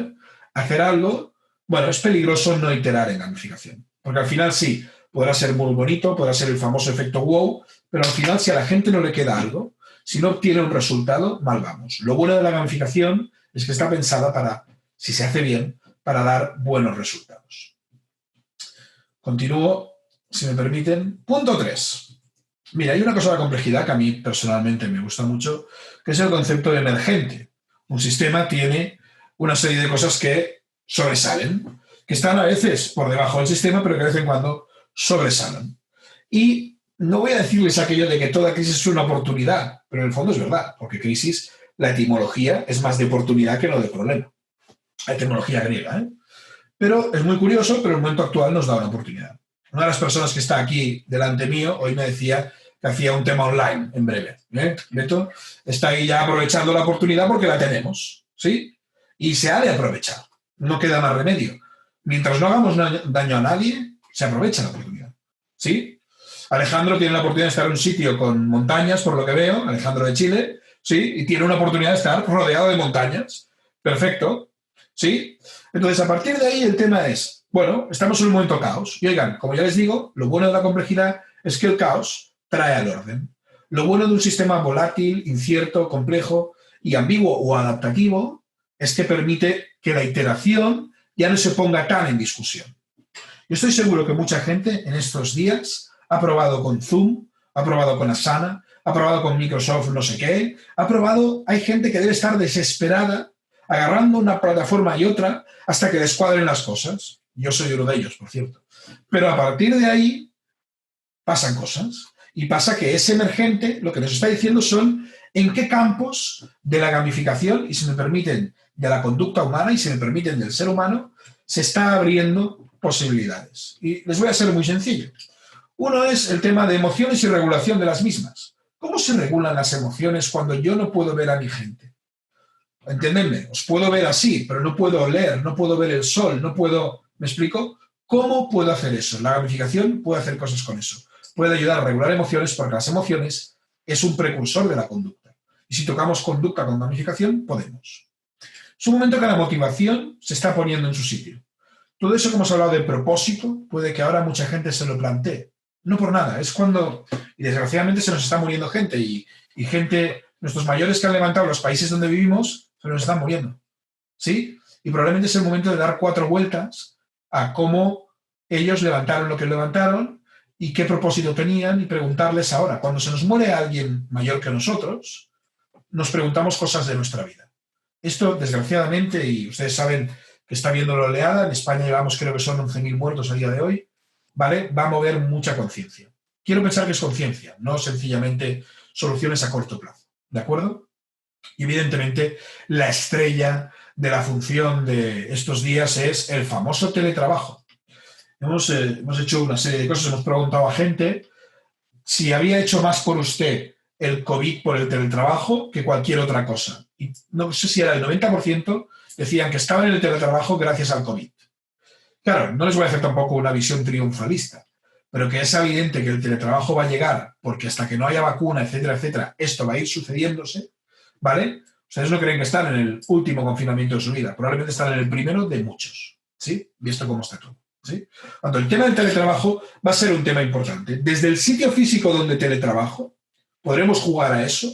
hacer algo, bueno, es peligroso no iterar en gamificación. Porque al final sí, podrá ser muy bonito, podrá ser el famoso efecto wow, pero al final si a la gente no le queda algo, si no obtiene un resultado, mal vamos. Lo bueno de la gamificación es que está pensada para, si se hace bien, para dar buenos resultados. Continúo, si me permiten. Punto 3. Mira, hay una cosa de la complejidad que a mí personalmente me gusta mucho, que es el concepto de emergente. Un sistema tiene una serie de cosas que sobresalen, que están a veces por debajo del sistema, pero que de vez en cuando sobresalen. Y no voy a decirles aquello de que toda crisis es una oportunidad, pero en el fondo es verdad, porque crisis, la etimología es más de oportunidad que no de problema. La etimología griega, Pero es muy curioso, pero el momento actual nos da una oportunidad. Una de las personas que está aquí delante mío hoy me decía que hacía un tema online en breve. Beto está ahí ya aprovechando la oportunidad porque la tenemos, ¿sí? Y se ha de aprovechar. No queda más remedio. Mientras no hagamos daño a nadie, se aprovecha la oportunidad, ¿sí? Alejandro tiene la oportunidad de estar en un sitio con montañas, por lo que veo, Alejandro de Chile, ¿sí? Y tiene una oportunidad de estar rodeado de montañas. Perfecto, ¿sí? Entonces, a partir de ahí el tema es, bueno, estamos en un momento caos. Y oigan, como ya les digo, lo bueno de la complejidad es que el caos trae al orden. Lo bueno de un sistema volátil, incierto, complejo y ambiguo o adaptativo es que permite que la iteración ya no se ponga tan en discusión. Yo estoy seguro que mucha gente en estos días ha probado con Zoom, ha probado con Asana, ha probado con Microsoft no sé qué, hay gente que debe estar desesperada agarrando una plataforma y otra hasta que descuadren las cosas. Yo soy uno de ellos, por cierto. Pero a partir de ahí pasan cosas. Y pasa que ese emergente lo que nos está diciendo son en qué campos de la gamificación, y si me permiten, de la conducta humana, y si me permiten, del ser humano, se está abriendo posibilidades. Y les voy a ser muy sencillo. Uno es el tema de emociones y regulación de las mismas. ¿Cómo se regulan las emociones cuando yo no puedo ver a mi gente? Entendedme, os puedo ver así, pero no puedo oler, no puedo ver el sol, no puedo... ¿Me explico? ¿Cómo puedo hacer eso? La gamificación puede hacer cosas con eso. Puede ayudar a regular emociones porque las emociones es un precursor de la conducta. Y si tocamos conducta con gamificación, podemos. Es un momento que la motivación se está poniendo en su sitio. Todo eso que hemos hablado de propósito, puede que ahora mucha gente se lo plantee. No por nada, es cuando, y desgraciadamente se nos está muriendo gente, y gente, nuestros mayores que han levantado los países donde vivimos, se nos están muriendo. ¿Sí? Y probablemente es el momento de dar 4 vueltas a cómo ellos levantaron lo que levantaron y qué propósito tenían, y preguntarles ahora, cuando se nos muere alguien mayor que nosotros, nos preguntamos cosas de nuestra vida. Esto, desgraciadamente, y ustedes saben que está viendo la oleada, en España llevamos, creo que son 11.000 muertos a día de hoy, ¿vale? Va a mover mucha conciencia. Quiero pensar que es conciencia, no sencillamente soluciones a corto plazo, ¿de acuerdo? Y evidentemente la estrella de la función de estos días es el famoso teletrabajo. Hemos hecho una serie de cosas, hemos preguntado a gente si había hecho más por usted el COVID por el teletrabajo que cualquier otra cosa. Y no sé si era el 90% decían que estaban en el teletrabajo gracias al COVID. Claro, no les voy a hacer tampoco una visión triunfalista, pero que es evidente que el teletrabajo va a llegar porque hasta que no haya vacuna, etcétera, etcétera, esto va a ir sucediéndose, ¿vale? Ustedes no creen que están en el último confinamiento de su vida, probablemente están en el primero de muchos, ¿sí? Visto cómo está todo, ¿sí? Cuando el tema del teletrabajo va a ser un tema importante. Desde el sitio físico donde teletrabajo, podremos jugar a eso,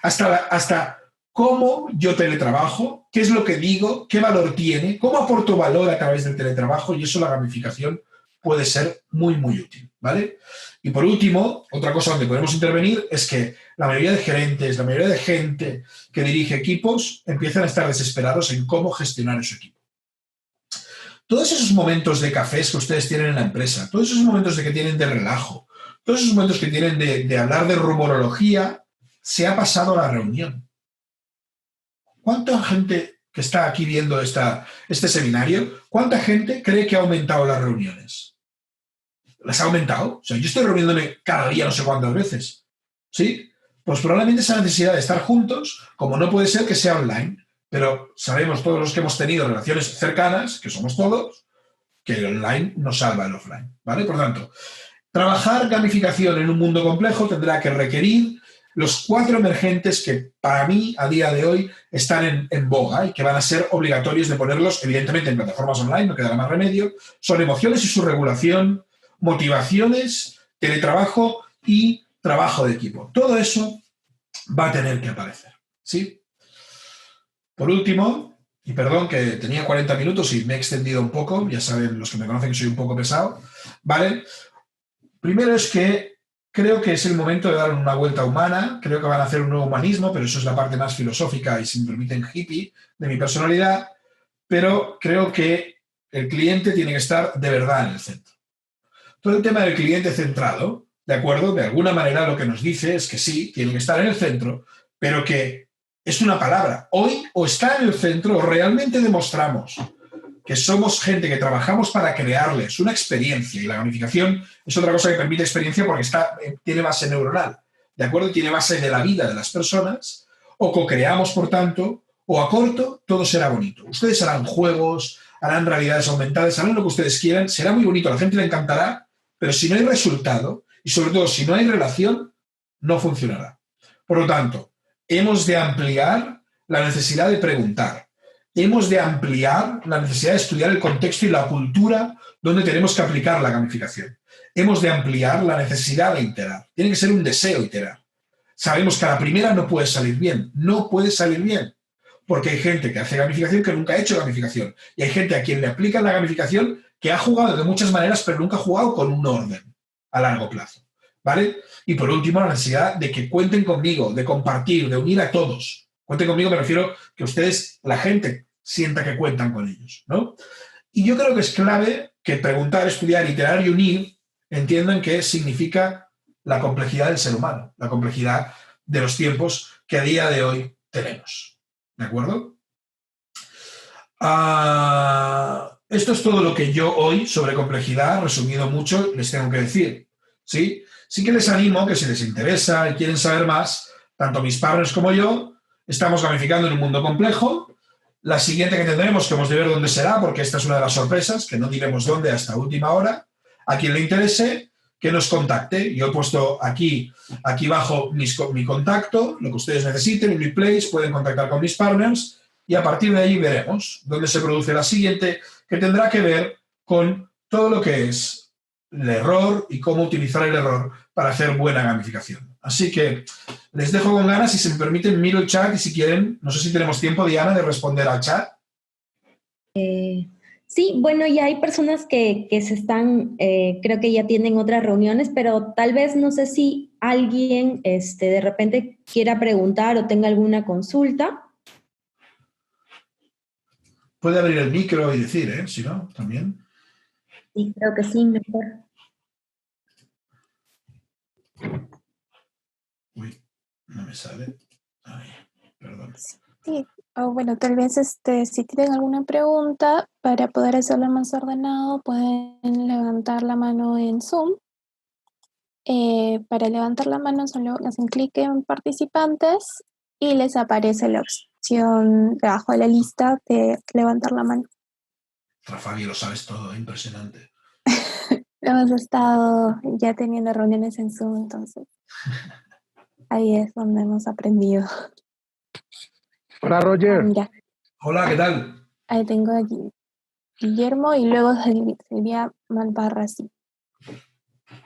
hasta cómo yo teletrabajo, qué es lo que digo, qué valor tiene, cómo aporto valor a través del teletrabajo, y eso la gamificación puede ser muy, muy útil, ¿vale? Y por último, otra cosa donde podemos intervenir es que la mayoría de gerentes, la mayoría de gente que dirige equipos empiezan a estar desesperados en cómo gestionar su equipo. Todos esos momentos de cafés que ustedes tienen en la empresa, todos esos momentos de que tienen de relajo, todos esos momentos que tienen de hablar de rumorología, se ha pasado a la reunión. ¿Cuánta gente que está aquí viendo este seminario, cuánta gente cree que ha aumentado las reuniones? ¿Las ha aumentado? O sea, yo estoy reuniéndome cada día no sé cuántas veces. ¿Sí? Pues probablemente esa necesidad de estar juntos, como no puede ser que sea online, pero sabemos todos los que hemos tenido relaciones cercanas, que somos todos, que el online no salva el offline, ¿vale? Por lo tanto, trabajar gamificación en un mundo complejo tendrá que requerir los 4 emergentes que para mí a día de hoy están en boga y que van a ser obligatorios de ponerlos evidentemente en plataformas online, no quedará más remedio. Son emociones y su regulación, motivaciones, teletrabajo y trabajo de equipo. Todo eso va a tener que aparecer, ¿sí? Por último, y perdón que tenía 40 minutos y me he extendido un poco, ya saben los que me conocen que soy un poco pesado, ¿vale? Primero es que creo que es el momento de dar una vuelta humana, creo que van a hacer un nuevo humanismo, pero eso es la parte más filosófica y, si me permiten, hippie de mi personalidad, pero creo que el cliente tiene que estar de verdad en el centro. Todo el tema del cliente centrado, ¿de acuerdo? De alguna manera lo que nos dice es que sí, tiene que estar en el centro, pero que es una palabra. Hoy o está en el centro o realmente demostramos que somos gente que trabajamos para crearles una experiencia, y la gamificación es otra cosa que permite experiencia porque tiene base neuronal, ¿de acuerdo? Tiene base de la vida de las personas, o co-creamos, por tanto, o a corto, todo será bonito. Ustedes harán juegos, harán realidades aumentadas, harán lo que ustedes quieran, será muy bonito, a la gente le encantará, pero si no hay resultado, y sobre todo si no hay relación, no funcionará. Por lo tanto, hemos de ampliar la necesidad de preguntar. Hemos de ampliar la necesidad de estudiar el contexto y la cultura donde tenemos que aplicar la gamificación. Hemos de ampliar la necesidad de iterar. Tiene que ser un deseo iterar. Sabemos que a la primera no puede salir bien. No puede salir bien. Porque hay gente que hace gamificación que nunca ha hecho gamificación. Y hay gente a quien le aplican la gamificación que ha jugado de muchas maneras, pero nunca ha jugado con un orden a largo plazo. ¿Vale? Y por último, la necesidad de que cuenten conmigo, de compartir, de unir a todos. Cuenten conmigo, me refiero que ustedes, la gente, sienta que cuentan con ellos, ¿no? Y yo creo que es clave que preguntar, estudiar, iterar y unir entiendan qué significa la complejidad del ser humano, la complejidad de los tiempos que a día de hoy tenemos. ¿De acuerdo? Esto es todo lo que yo hoy sobre complejidad, resumido mucho, les tengo que decir. ¿Sí? Sí que les animo que si les interesa y quieren saber más, tanto mis partners como yo, estamos gamificando en un mundo complejo. La siguiente que tendremos, que hemos de ver dónde será, porque esta es una de las sorpresas, que no diremos dónde hasta última hora. A quien le interese, que nos contacte. Yo he puesto aquí abajo mi contacto, lo que ustedes necesiten, en mi place, pueden contactar con mis partners y a partir de ahí veremos dónde se produce la siguiente, que tendrá que ver con todo lo que es el error y cómo utilizar el error para hacer buena gamificación. Así que les dejo con ganas, si se me permiten, miro el chat y si quieren, no sé si tenemos tiempo, Diana, de responder al chat. Sí, bueno, ya hay personas que se están, creo que ya tienen otras reuniones, pero tal vez no sé si alguien de repente quiera preguntar o tenga alguna consulta. Puede abrir el micro y decir, si no, también. Sí, creo que sí, mejor. Uy, no me sale. Ay, perdón. Sí, bueno, tal vez si tienen alguna pregunta para poder hacerlo más ordenado, pueden levantar la mano en Zoom Para levantar la mano solo hacen clic en participantes y les aparece la opción debajo de la lista de levantar la mano. Fabio, lo sabes todo, impresionante. Hemos estado ya teniendo reuniones en Zoom, entonces ahí es donde hemos aprendido. Hola, Roger. Mira, Hola, ¿qué tal? ahí tengo aquí Guillermo y luego sería Malvarracín.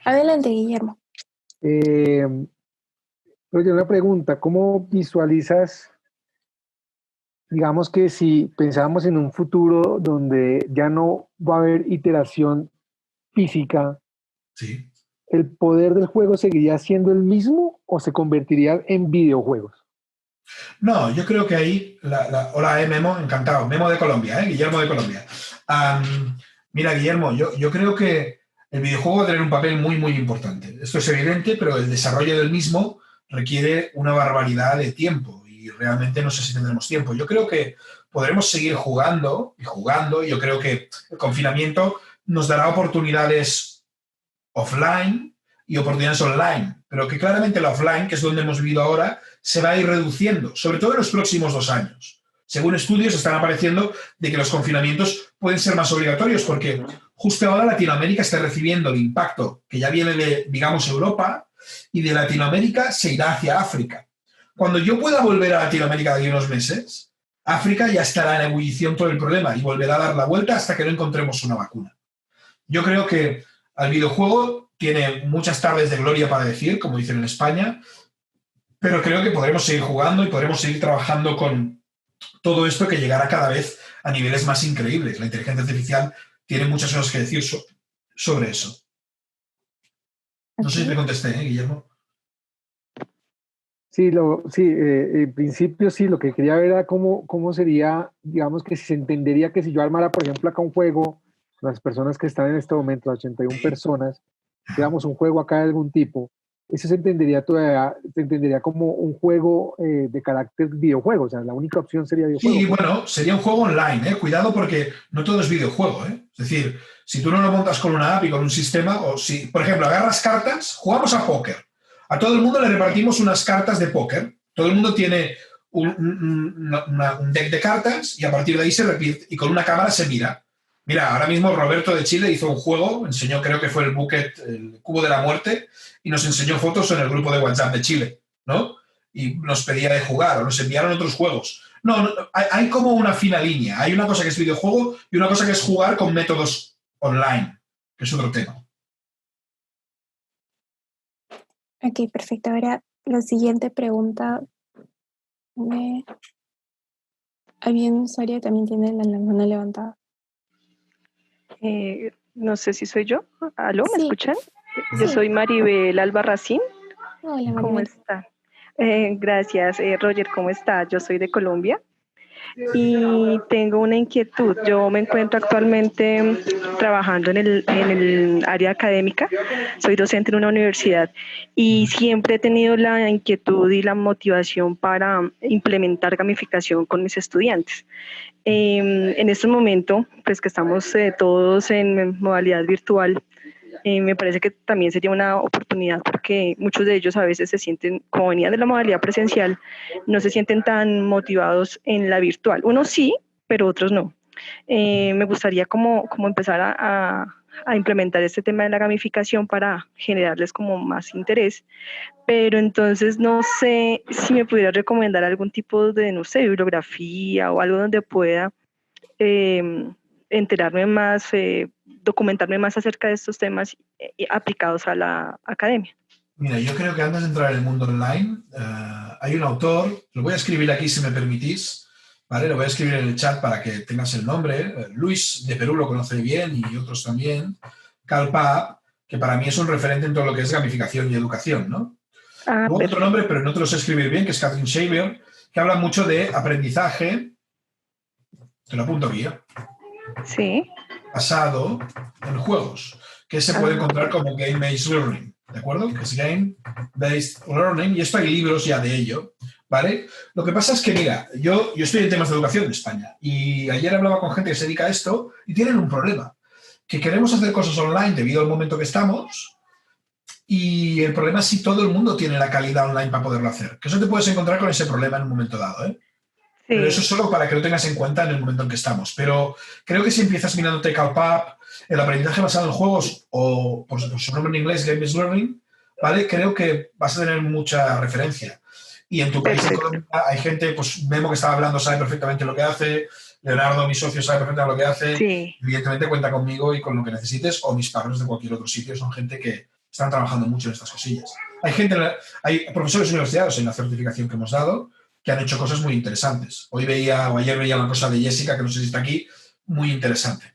Adelante, Guillermo. Roger, una pregunta. ¿Cómo visualizas, digamos que si pensamos en un futuro donde ya no va a haber iteración física, Sí. ¿el poder del juego seguiría siendo el mismo o se convertiría en videojuegos? No, yo creo que ahí... Hola, Memo, encantado. Memo de Colombia, Guillermo de Colombia. Mira, Guillermo, yo creo que el videojuego va a tener un papel muy, muy importante. Esto es evidente, pero el desarrollo del mismo requiere una barbaridad de tiempo y realmente no sé si tendremos tiempo. Yo creo que podremos seguir jugando y jugando. Yo creo que el confinamiento nos dará oportunidades offline y oportunidades online, pero que claramente la offline, que es donde hemos vivido ahora, se va a ir reduciendo, sobre todo en los próximos 2 años. Según estudios están apareciendo de que los confinamientos pueden ser más obligatorios porque justo ahora Latinoamérica está recibiendo el impacto que ya viene de, digamos, Europa y de Latinoamérica se irá hacia África. Cuando yo pueda volver a Latinoamérica de unos meses, África ya estará en ebullición todo el problema y volverá a dar la vuelta hasta que no encontremos una vacuna. Yo creo que al videojuego tiene muchas tardes de gloria para decir, como dicen en España, pero creo que podremos seguir jugando y podremos seguir trabajando con todo esto que llegará cada vez a niveles más increíbles. La inteligencia artificial tiene muchas cosas que decir sobre eso. No sé si te contesté, Guillermo. Sí, en principio sí, lo que quería ver era cómo sería, digamos que si se entendería que si yo armara, por ejemplo, acá un juego, las personas que están en este momento, las 81 personas, digamos un juego acá de algún tipo, eso se entendería como un juego de carácter videojuego, o sea, la única opción sería videojuego. Sí, bueno, sería un juego online, cuidado porque no todo es videojuego, Es decir, si tú no lo montas con una app y con un sistema, o si, por ejemplo, agarras cartas, jugamos a póker. A todo el mundo le repartimos unas cartas de póker. Todo el mundo tiene un deck de cartas y a partir de ahí se repite y con una cámara se mira. Mira, ahora mismo Roberto de Chile hizo un juego, enseñó, creo que fue el Cubo de la Muerte, y nos enseñó fotos en el grupo de WhatsApp de Chile, ¿no? Y nos pedía de jugar o nos enviaron otros juegos. No, hay como una fina línea. Hay una cosa que es videojuego y una cosa que es jugar con métodos online, que es otro tema. Ok, perfecto. Ahora la siguiente pregunta. Había un usuario que también tiene la mano levantada. No sé si soy yo. ¿Aló? ¿Me Sí. escuchan? Sí. Yo soy Maribel Albarracín. Hola, Maribel. ¿Cómo está? Gracias, Roger, ¿cómo está? Yo soy de Colombia y tengo una inquietud. Yo me encuentro actualmente trabajando en el área académica. Soy docente en una universidad y siempre he tenido la inquietud y la motivación para implementar gamificación con mis estudiantes. En este momento, pues que estamos todos en modalidad virtual, me parece que también sería una oportunidad porque muchos de ellos a veces se sienten, como venían de la modalidad presencial, no se sienten tan motivados en la virtual. Unos sí, pero otros no. Me gustaría como empezar a implementar este tema de la gamificación para generarles como más interés, pero entonces no sé si me pudiera recomendar algún tipo de, no sé, bibliografía o algo donde pueda enterarme más, documentarme más acerca de estos temas aplicados a la academia. Mira, yo creo que antes de entrar en el mundo online, hay un autor, lo voy a escribir aquí si me permitís, ¿vale? Lo voy a escribir en el chat para que tengas el nombre. Luis de Perú lo conoce bien y otros también. Cal Paap, que para mí es un referente en todo lo que es gamificación y educación, ¿no? Luego otro nombre, pero no te lo sé escribir bien, que es Catherine Shaver, que habla mucho de aprendizaje, te lo apunto aquí, sí, basado en juegos, que se puede encontrar como Game-Based Learning, ¿de acuerdo? Que es Game-Based Learning, y esto hay libros ya de ello, ¿vale? Lo que pasa es que, mira, yo estoy en temas de educación en España, y ayer hablaba con gente que se dedica a esto, y tienen un problema, que queremos hacer cosas online debido al momento que estamos, Y el problema es si todo el mundo tiene la calidad online para poderlo hacer. Que eso te puedes encontrar con ese problema en un momento dado, ¿eh? Sí. Pero eso es solo para que lo tengas en cuenta en el momento en que estamos. Pero creo que si empiezas mirándote CalPub, el aprendizaje basado en juegos, o por su nombre en inglés, Game-Based Learning, ¿vale? Creo que vas a tener mucha referencia. Y en tu país, en Colombia, hay gente, pues Memo que estaba hablando sabe perfectamente lo que hace, Leonardo, mi socio, sabe perfectamente lo que hace. Sí. Evidentemente cuenta conmigo y con lo que necesites, o mis partners de cualquier otro sitio son gente que están trabajando mucho en estas cosillas. Hay profesores universitarios en la certificación que hemos dado que han hecho cosas muy interesantes. Ayer veía una cosa de Jessica, que no sé si está aquí, muy interesante.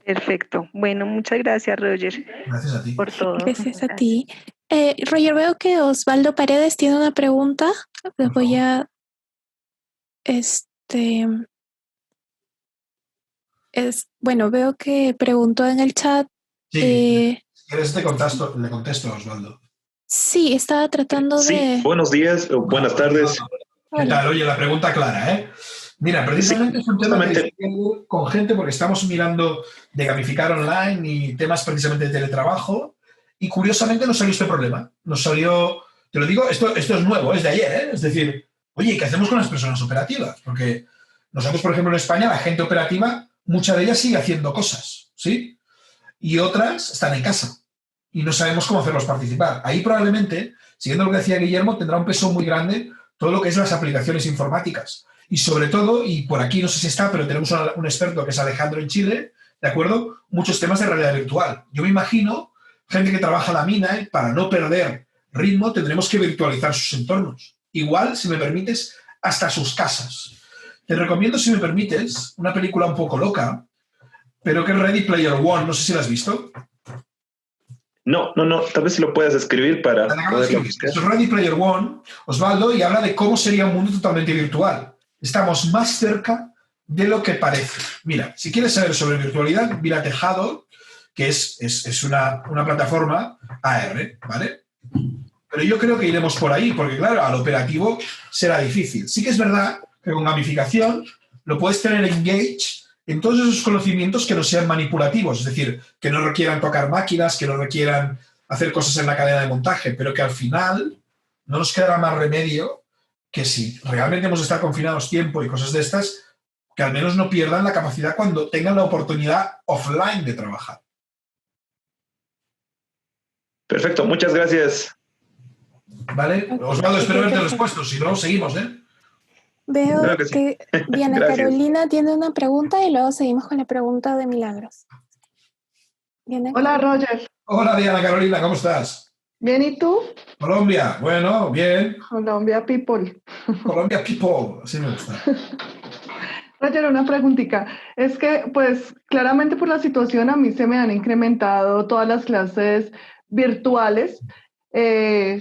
Perfecto. Bueno, muchas gracias, Roger. Gracias a ti. Por todo. Gracias a ti. Roger, veo que Osvaldo Paredes tiene una pregunta. Les voy a... bueno, veo que preguntó en el chat. Sí, si quieres le contesto a Osvaldo. Sí, estaba tratando de... Sí, buenos días, buenas tardes. ¿Qué tal? Oye, la pregunta clara, ¿eh? Mira, precisamente es un tema que discutimos con gente porque estamos mirando de gamificar online y temas precisamente de teletrabajo y curiosamente nos salió este problema. Nos salió, te lo digo, esto es nuevo, es de ayer, ¿eh? Es decir, oye, ¿qué hacemos con las personas operativas? Porque nosotros, por ejemplo, en España, la gente operativa, mucha de ellas sigue haciendo cosas, ¿sí? Y otras están en casa y no sabemos cómo hacerlos participar. Ahí probablemente, siguiendo lo que decía Guillermo, tendrá un peso muy grande todo lo que es las aplicaciones informáticas. Y sobre todo, y por aquí no sé si está, pero tenemos un experto que es Alejandro en Chile, ¿de acuerdo? Muchos temas de realidad virtual. Yo me imagino, gente que trabaja la mina, para no perder ritmo, tendremos que virtualizar sus entornos. Igual, si me permites, hasta sus casas. Te recomiendo, si me permites, una película un poco loca, pero que es Ready Player One. No sé si la has visto. No, tal vez si lo puedas escribir para poderlo buscar. Esto es Ready Player One, Osvaldo, y habla de cómo sería un mundo totalmente virtual. Estamos más cerca de lo que parece. Mira, si quieres saber sobre virtualidad, mírate Huddle, que es una plataforma AR, ¿vale? Pero yo creo que iremos por ahí, porque claro, al operativo será difícil. Sí que es verdad que con gamificación lo puedes tener engage en todos esos conocimientos que no sean manipulativos, es decir, que no requieran tocar máquinas, que no requieran hacer cosas en la cadena de montaje, pero que al final no nos quedará más remedio que si realmente hemos de estar confinados tiempo y cosas de estas, que al menos no pierdan la capacidad cuando tengan la oportunidad offline de trabajar. Perfecto, muchas gracias. ¿Vale? Osvaldo, espero haberte respuesto, si no, seguimos, ¿eh? Veo claro que Diana Carolina tiene una pregunta y luego seguimos con la pregunta de Milagros. Hola, Roger. Hola, Diana Carolina, ¿cómo estás? Bien, ¿y tú? Colombia, bueno, bien. Colombia People. Colombia People, así me gusta. Roger, una preguntita. Es que, pues, claramente por la situación a mí se me han incrementado todas las clases virtuales,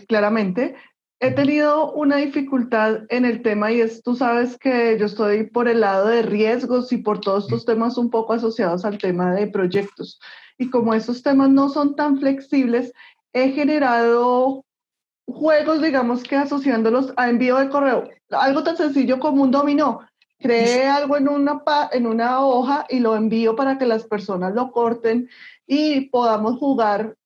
claramente. He tenido una dificultad en el tema y tú sabes que yo estoy por el lado de riesgos y por todos estos temas un poco asociados al tema de proyectos. Y como esos temas no son tan flexibles, he generado juegos, digamos que asociándolos a envío de correo. Algo tan sencillo como un dominó. Creé algo en una hoja y lo envío para que las personas lo corten y podamos jugar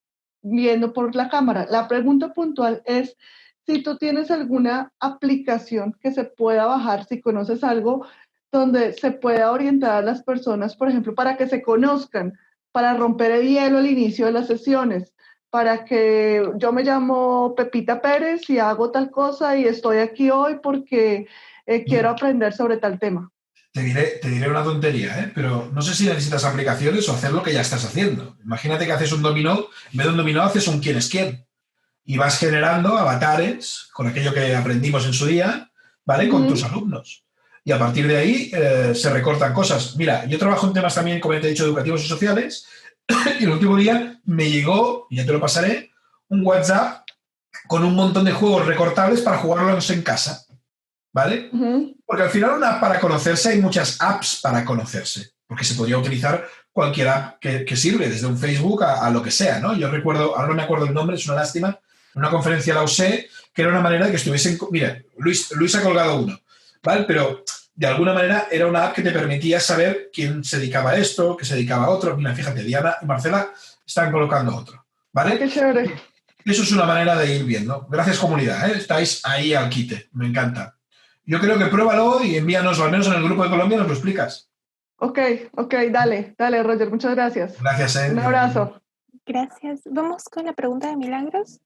viendo por la cámara. La pregunta puntual es si tú tienes alguna aplicación que se pueda bajar, si conoces algo donde se pueda orientar a las personas, por ejemplo, para que se conozcan, para romper el hielo al inicio de las sesiones, para que yo me llamo Pepita Pérez y hago tal cosa y estoy aquí hoy porque quiero aprender sobre tal tema. Te diré una tontería, pero no sé si necesitas aplicaciones o hacer lo que ya estás haciendo. Imagínate que haces un dominó, en vez de un dominó haces un quién es quién. Y vas generando avatares con aquello que aprendimos en su día, ¿vale? Con tus alumnos. Y a partir de ahí se recortan cosas. Mira, yo trabajo en temas también, como te he dicho, educativos y sociales, y el último día me llegó, y ya te lo pasaré, un WhatsApp con un montón de juegos recortables para jugarlos en casa, ¿vale? Porque al final una app para conocerse, hay muchas apps para conocerse, porque se podría utilizar cualquier app que sirve, desde un Facebook a lo que sea, ¿no? Yo recuerdo, ahora no me acuerdo el nombre, es una lástima, en una conferencia la usé, que era una manera de que estuviesen... Mira, Luis ha colgado uno, ¿vale? Pero de alguna manera era una app que te permitía saber quién se dedicaba a esto, qué se dedicaba a otro. Mira, fíjate, Diana y Marcela están colocando otro. ¿Vale? Qué chévere. Eso es una manera de ir viendo. Gracias, comunidad, ¿eh? Estáis ahí al quite. Me encanta. Yo creo que pruébalo y envíanos, o al menos en el grupo de Colombia nos lo explicas. Ok, dale, Roger, muchas gracias. Gracias, Un abrazo. Gracias. Vamos con la pregunta de Milagros.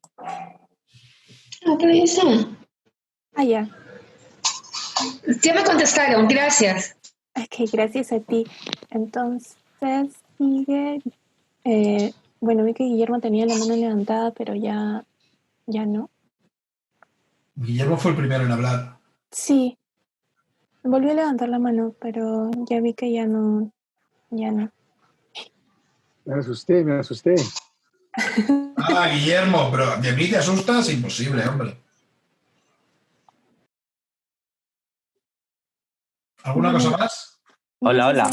Pero esa. Ya. Ya me contestaron, gracias. Ok, gracias a ti. Entonces, sigue... bueno, vi que Guillermo tenía la mano levantada, pero ya no. Guillermo fue el primero en hablar. Sí, volvió a levantar la mano, pero ya vi que ya no. Me asusté. Guillermo, pero de mí te asustas, imposible, hombre. ¿Alguna cosa más? Hola. Hola.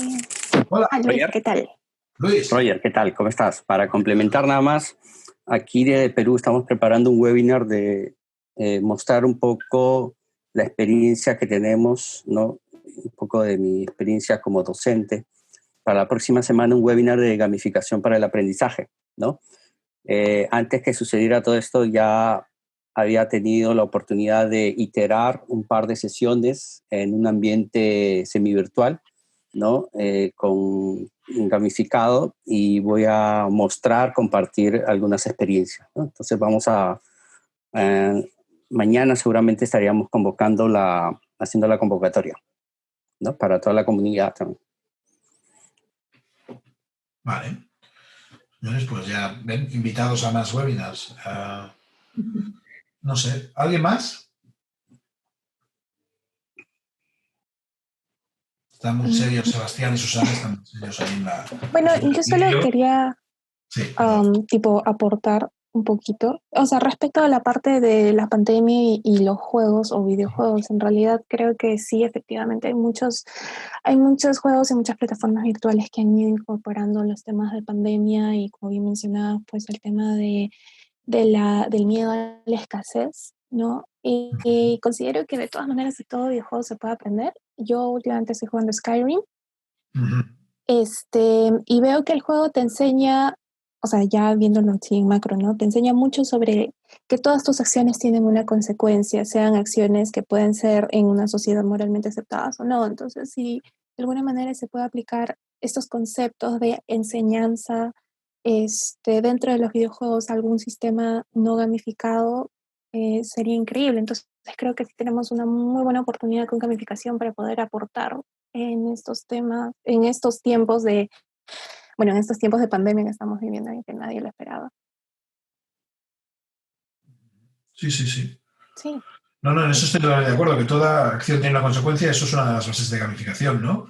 Luis, Roger. ¿qué tal? Luis. Roger, ¿qué tal? ¿Cómo estás? Para complementar nada más, aquí de Perú estamos preparando un webinar de mostrar un poco la experiencia que tenemos, ¿no? Un poco de mi experiencia como docente. Para la próxima semana un webinar de gamificación para el aprendizaje, ¿no? Antes que sucediera todo esto ya había tenido la oportunidad de iterar un par de sesiones en un ambiente semivirtual, ¿no? Con gamificado, y voy a compartir algunas experiencias, ¿no? Entonces vamos a mañana seguramente estaríamos haciendo la convocatoria, ¿no? Para toda la comunidad también. Vale. Entonces, pues ya ven, invitados a más webinars. No sé, ¿alguien más? Están muy serios, Sebastián y Susana están muy serios ahí en la... Bueno, yo solo quería aportar un poquito, o sea, respecto a la parte de la pandemia y los juegos o videojuegos. En realidad creo que sí, efectivamente hay muchos juegos y muchas plataformas virtuales que han ido incorporando los temas de pandemia y, como bien mencionaba, pues el tema del miedo a la escasez, ¿no? Y considero que de todas maneras de todo videojuego se puede aprender. Yo últimamente estoy jugando Skyrim. Y veo que el juego te enseña, o sea, ya viéndolo así en macro, ¿no? Te enseña mucho sobre que todas tus acciones tienen una consecuencia, sean acciones que pueden ser en una sociedad moralmente aceptadas o no. Entonces, si de alguna manera se puede aplicar estos conceptos de enseñanza dentro de los videojuegos, algún sistema no gamificado, sería increíble. Entonces, creo que sí tenemos una muy buena oportunidad con gamificación para poder aportar en estos temas, en estos tiempos de pandemia que estamos viviendo y que nadie lo esperaba. Sí. Sí. No, en eso estoy totalmente de acuerdo, que toda acción tiene una consecuencia, eso es una de las bases de gamificación, ¿no?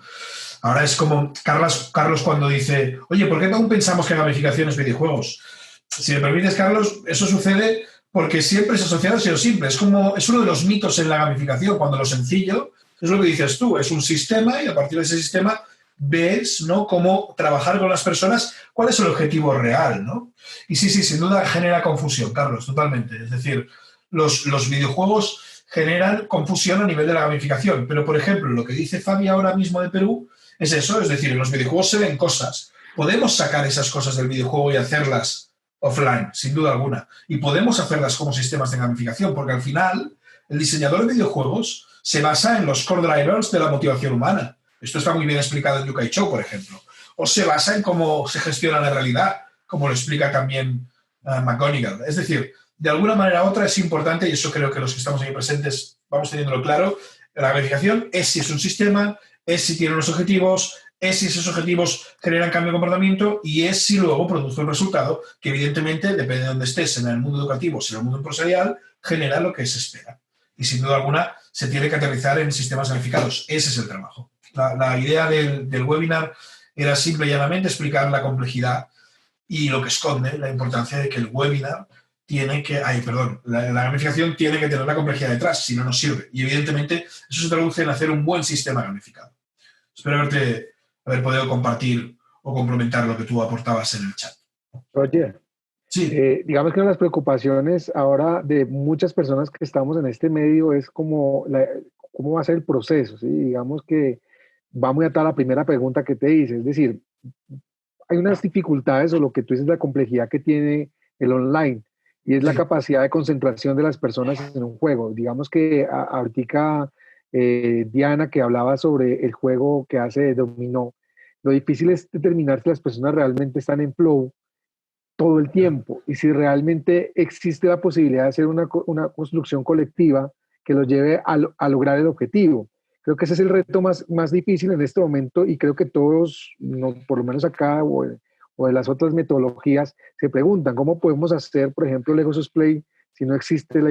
Ahora es como Carlos cuando dice, oye, ¿por qué aún pensamos que gamificación es videojuegos? Si me permites, Carlos, eso sucede porque siempre es asociado a ser simple. Es uno de los mitos en la gamificación, cuando lo sencillo es lo que dices tú, es un sistema y a partir de ese sistema ves, ¿no?, cómo trabajar con las personas, cuál es el objetivo real, ¿no? Y sí, sin duda genera confusión, Carlos, totalmente. Es decir, los videojuegos generan confusión a nivel de la gamificación. Pero, por ejemplo, lo que dice Fabi ahora mismo de Perú es eso, es decir, en los videojuegos se ven cosas. Podemos sacar esas cosas del videojuego y hacerlas offline, sin duda alguna. Y podemos hacerlas como sistemas de gamificación, porque al final el diseñador de videojuegos se basa en los core drivers de la motivación humana. Esto está muy bien explicado en Yokai Cho, por ejemplo. O se basa en cómo se gestiona la realidad, como lo explica también McGonigal. Es decir, de alguna manera u otra es importante, y eso creo que los que estamos aquí presentes vamos teniéndolo claro, la gamificación es si es un sistema, es si tiene unos objetivos, es si esos objetivos generan cambio de comportamiento y es si luego produce un resultado que evidentemente, depende de dónde estés, en el mundo educativo o en el mundo empresarial, genera lo que se espera. Y sin duda alguna se tiene que aterrizar en sistemas gamificados. Ese es el trabajo. La idea del webinar era simple y llanamente explicar la complejidad y lo que esconde la importancia de que el webinar la gamificación tiene que tener la complejidad detrás, si no, no sirve. Y evidentemente eso se traduce en hacer un buen sistema gamificado. Espero haber podido compartir o complementar lo que tú aportabas en el chat. Roger, sí. Digamos que una de las preocupaciones ahora de muchas personas que estamos en este medio es cómo va a ser el proceso, ¿sí? Digamos que va muy atada a la primera pregunta que te hice, es decir, hay unas dificultades o lo que tú dices, la complejidad que tiene el online, y es la capacidad de concentración de las personas en un juego. Digamos que ahorita Diana, que hablaba sobre el juego que hace de dominó, lo difícil es determinar si las personas realmente están en flow todo el tiempo y si realmente existe la posibilidad de hacer una construcción colectiva que los lleve a lograr el objetivo. Creo que ese es el reto más difícil en este momento, y creo que todos, no, por lo menos acá o de las otras metodologías, se preguntan cómo podemos hacer, por ejemplo, Lego Play si no existe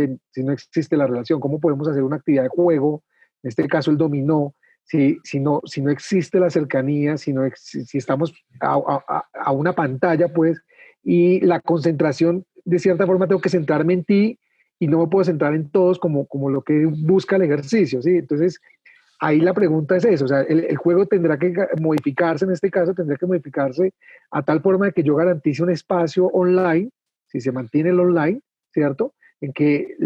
la relación. ¿Cómo podemos hacer una actividad de juego, en este caso el dominó, si no existe la cercanía, si estamos a una pantalla, pues, y la concentración, de cierta forma tengo que centrarme en ti y no me puedo centrar en todos como lo que busca el ejercicio, ¿sí? Entonces, ahí la pregunta es eso, o sea, el juego tendrá que modificarse, en este caso tendrá que modificarse a tal forma de que yo garantice un espacio online, si se mantiene el online, ¿cierto? En que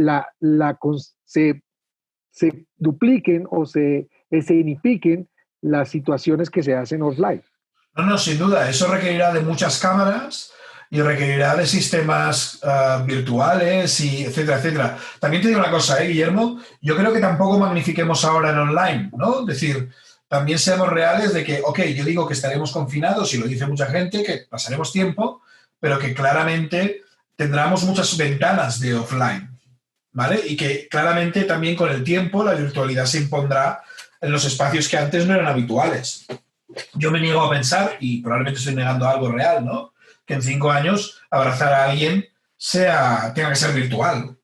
se dupliquen o se signifiquen las situaciones que se hacen offline. No, sin duda, eso requerirá de muchas cámaras y requerirá de sistemas virtuales, y etcétera, etcétera. También te digo una cosa, Guillermo, yo creo que tampoco magnifiquemos ahora en online, ¿no? Es decir, también seamos reales de que, ok, yo digo que estaremos confinados, y lo dice mucha gente, que pasaremos tiempo, pero que claramente tendremos muchas ventanas de offline, ¿vale? Y que claramente también con el tiempo la virtualidad se impondrá en los espacios que antes no eran habituales. Yo me niego a pensar, y probablemente estoy negando algo real, ¿no?, que en 5 años abrazar a alguien tenga que ser virtual,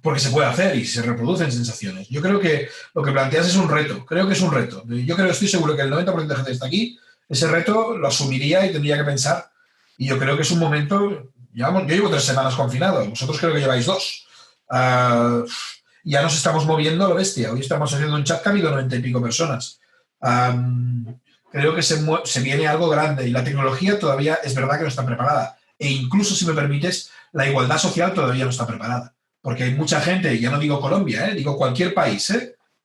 porque se puede hacer y se reproducen sensaciones. Yo creo que lo que planteas es un reto, creo que es un reto. Estoy seguro que el 90% de gente que está aquí, ese reto lo asumiría y tendría que pensar, y yo creo que es un momento, yo llevo 3 semanas confinado, vosotros creo que lleváis 2. Ya nos estamos moviendo a lo bestia, hoy estamos haciendo un chat que ha habido 90 y pico personas. Creo que se viene algo grande, y la tecnología todavía es verdad que no está preparada. E incluso, si me permites, la igualdad social todavía no está preparada. Porque hay mucha gente, ya no digo Colombia, digo cualquier país,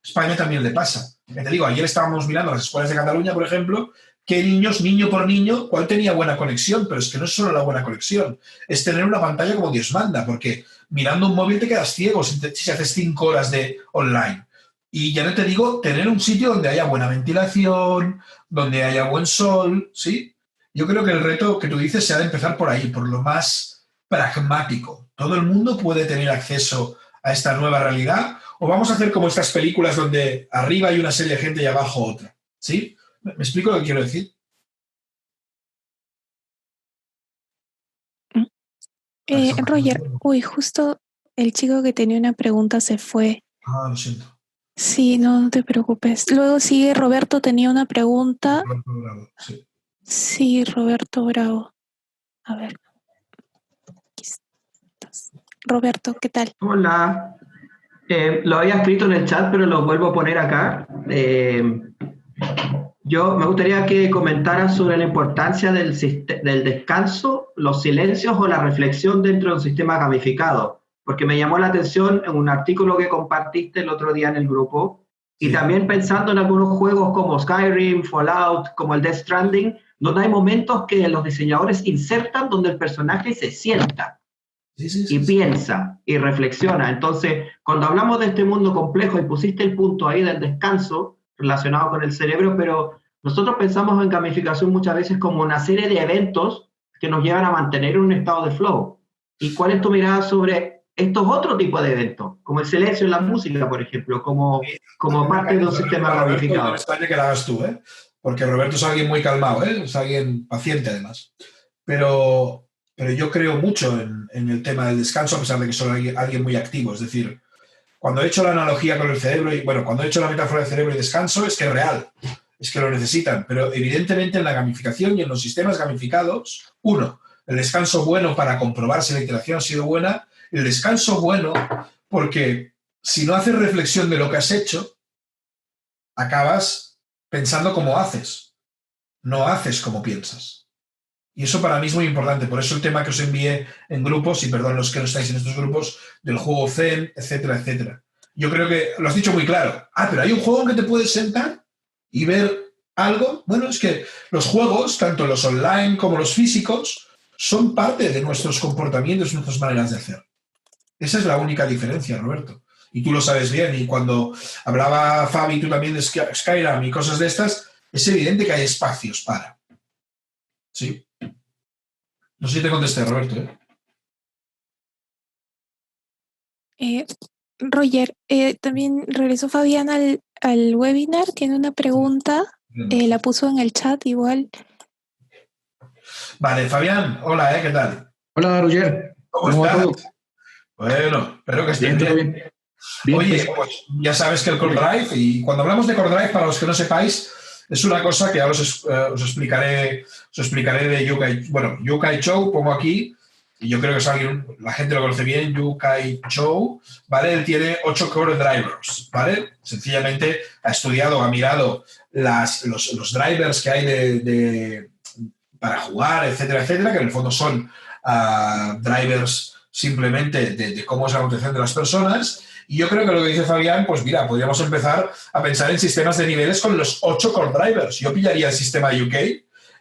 España también le pasa. Ya te digo, ayer estábamos mirando las escuelas de Cataluña, por ejemplo, qué niños, niño por niño, cuál tenía buena conexión, pero es que no es solo la buena conexión, es tener una pantalla como Dios manda, porque mirando un móvil te quedas ciego si haces 5 horas de online. Y ya no te digo tener un sitio donde haya buena ventilación, donde haya buen sol, ¿sí? Yo creo que el reto que tú dices se ha de empezar por ahí, por lo más pragmático. ¿Todo el mundo puede tener acceso a esta nueva realidad? ¿O vamos a hacer como estas películas donde arriba hay una serie de gente y abajo otra? ¿Sí? ¿Me explico lo que quiero decir? Roger, justo el chico que tenía una pregunta se fue. Lo siento. Sí, no te preocupes. Luego sigue Roberto, tenía una pregunta. Roberto Bravo, sí. Sí, Roberto Bravo. A ver. Aquí estás. Roberto, ¿qué tal? Hola. Lo había escrito en el chat, pero lo vuelvo a poner acá. Yo me gustaría que comentaras sobre la importancia del descanso, los silencios o la reflexión dentro de un sistema gamificado, porque me llamó la atención en un artículo que compartiste el otro día en el grupo, y también pensando en algunos juegos como Skyrim, Fallout, como el Death Stranding, donde hay momentos que los diseñadores insertan donde el personaje se sienta y piensa y reflexiona. Entonces, cuando hablamos de este mundo complejo, y pusiste el punto ahí del descanso relacionado con el cerebro, pero nosotros pensamos en gamificación muchas veces como una serie de eventos que nos llevan a mantener un estado de flow. ¿Y cuál es tu mirada sobre estos otros tipos de eventos, como el silencio en la música, por ejemplo, como parte de un sistema gamificado? Me extraña que lo hagas tú, porque Roberto es alguien muy calmado, es alguien paciente además. Pero yo creo mucho en el tema del descanso, a pesar de que soy alguien muy activo. Es decir, cuando he hecho la analogía con el cerebro, cuando he hecho la metáfora de cerebro y descanso, es que es real, es que lo necesitan. Pero evidentemente en la gamificación y en los sistemas gamificados, el descanso bueno para comprobar si la interacción ha sido buena, el descanso bueno porque si no haces reflexión de lo que has hecho, acabas pensando como haces, no haces como piensas. Y eso para mí es muy importante. Por eso el tema que os envié en grupos, y perdón los que no estáis en estos grupos, del juego Zen, etcétera, etcétera. Yo creo que lo has dicho muy claro. Pero hay un juego en que te puedes sentar y ver algo. Bueno, es que los juegos, tanto los online como los físicos, son parte de nuestros comportamientos y nuestras maneras de hacer. Esa es la única diferencia, Roberto. Y tú lo sabes bien. Y cuando hablaba Fabi, tú también de Skyrim y cosas de estas, es evidente que hay espacios para. ¿Sí? No sé si te contesté, Roberto. Roger, también regresó Fabián al webinar. Tiene una pregunta. La puso en el chat igual. Vale, Fabián, hola, ¿qué tal? Hola, Roger. ¿Cómo estás? Bueno, espero que estés bien. Oye, pues ya sabes que el Core Drive, y cuando hablamos de Core Drive, para los que no sepáis, es una cosa que ahora os explicaré de Yokai Chou, pongo aquí, y yo creo que la gente lo conoce bien, Yokai Chou, ¿vale? Él tiene 8 Core Drivers, ¿vale? Sencillamente ha estudiado, ha mirado los drivers que hay para jugar, etcétera, etcétera, que en el fondo son drivers simplemente de cómo es la rotación de las personas. Y yo creo que lo que dice Fabián, pues mira, podríamos empezar a pensar en sistemas de niveles con los 8 core drivers. Yo pillaría el sistema UK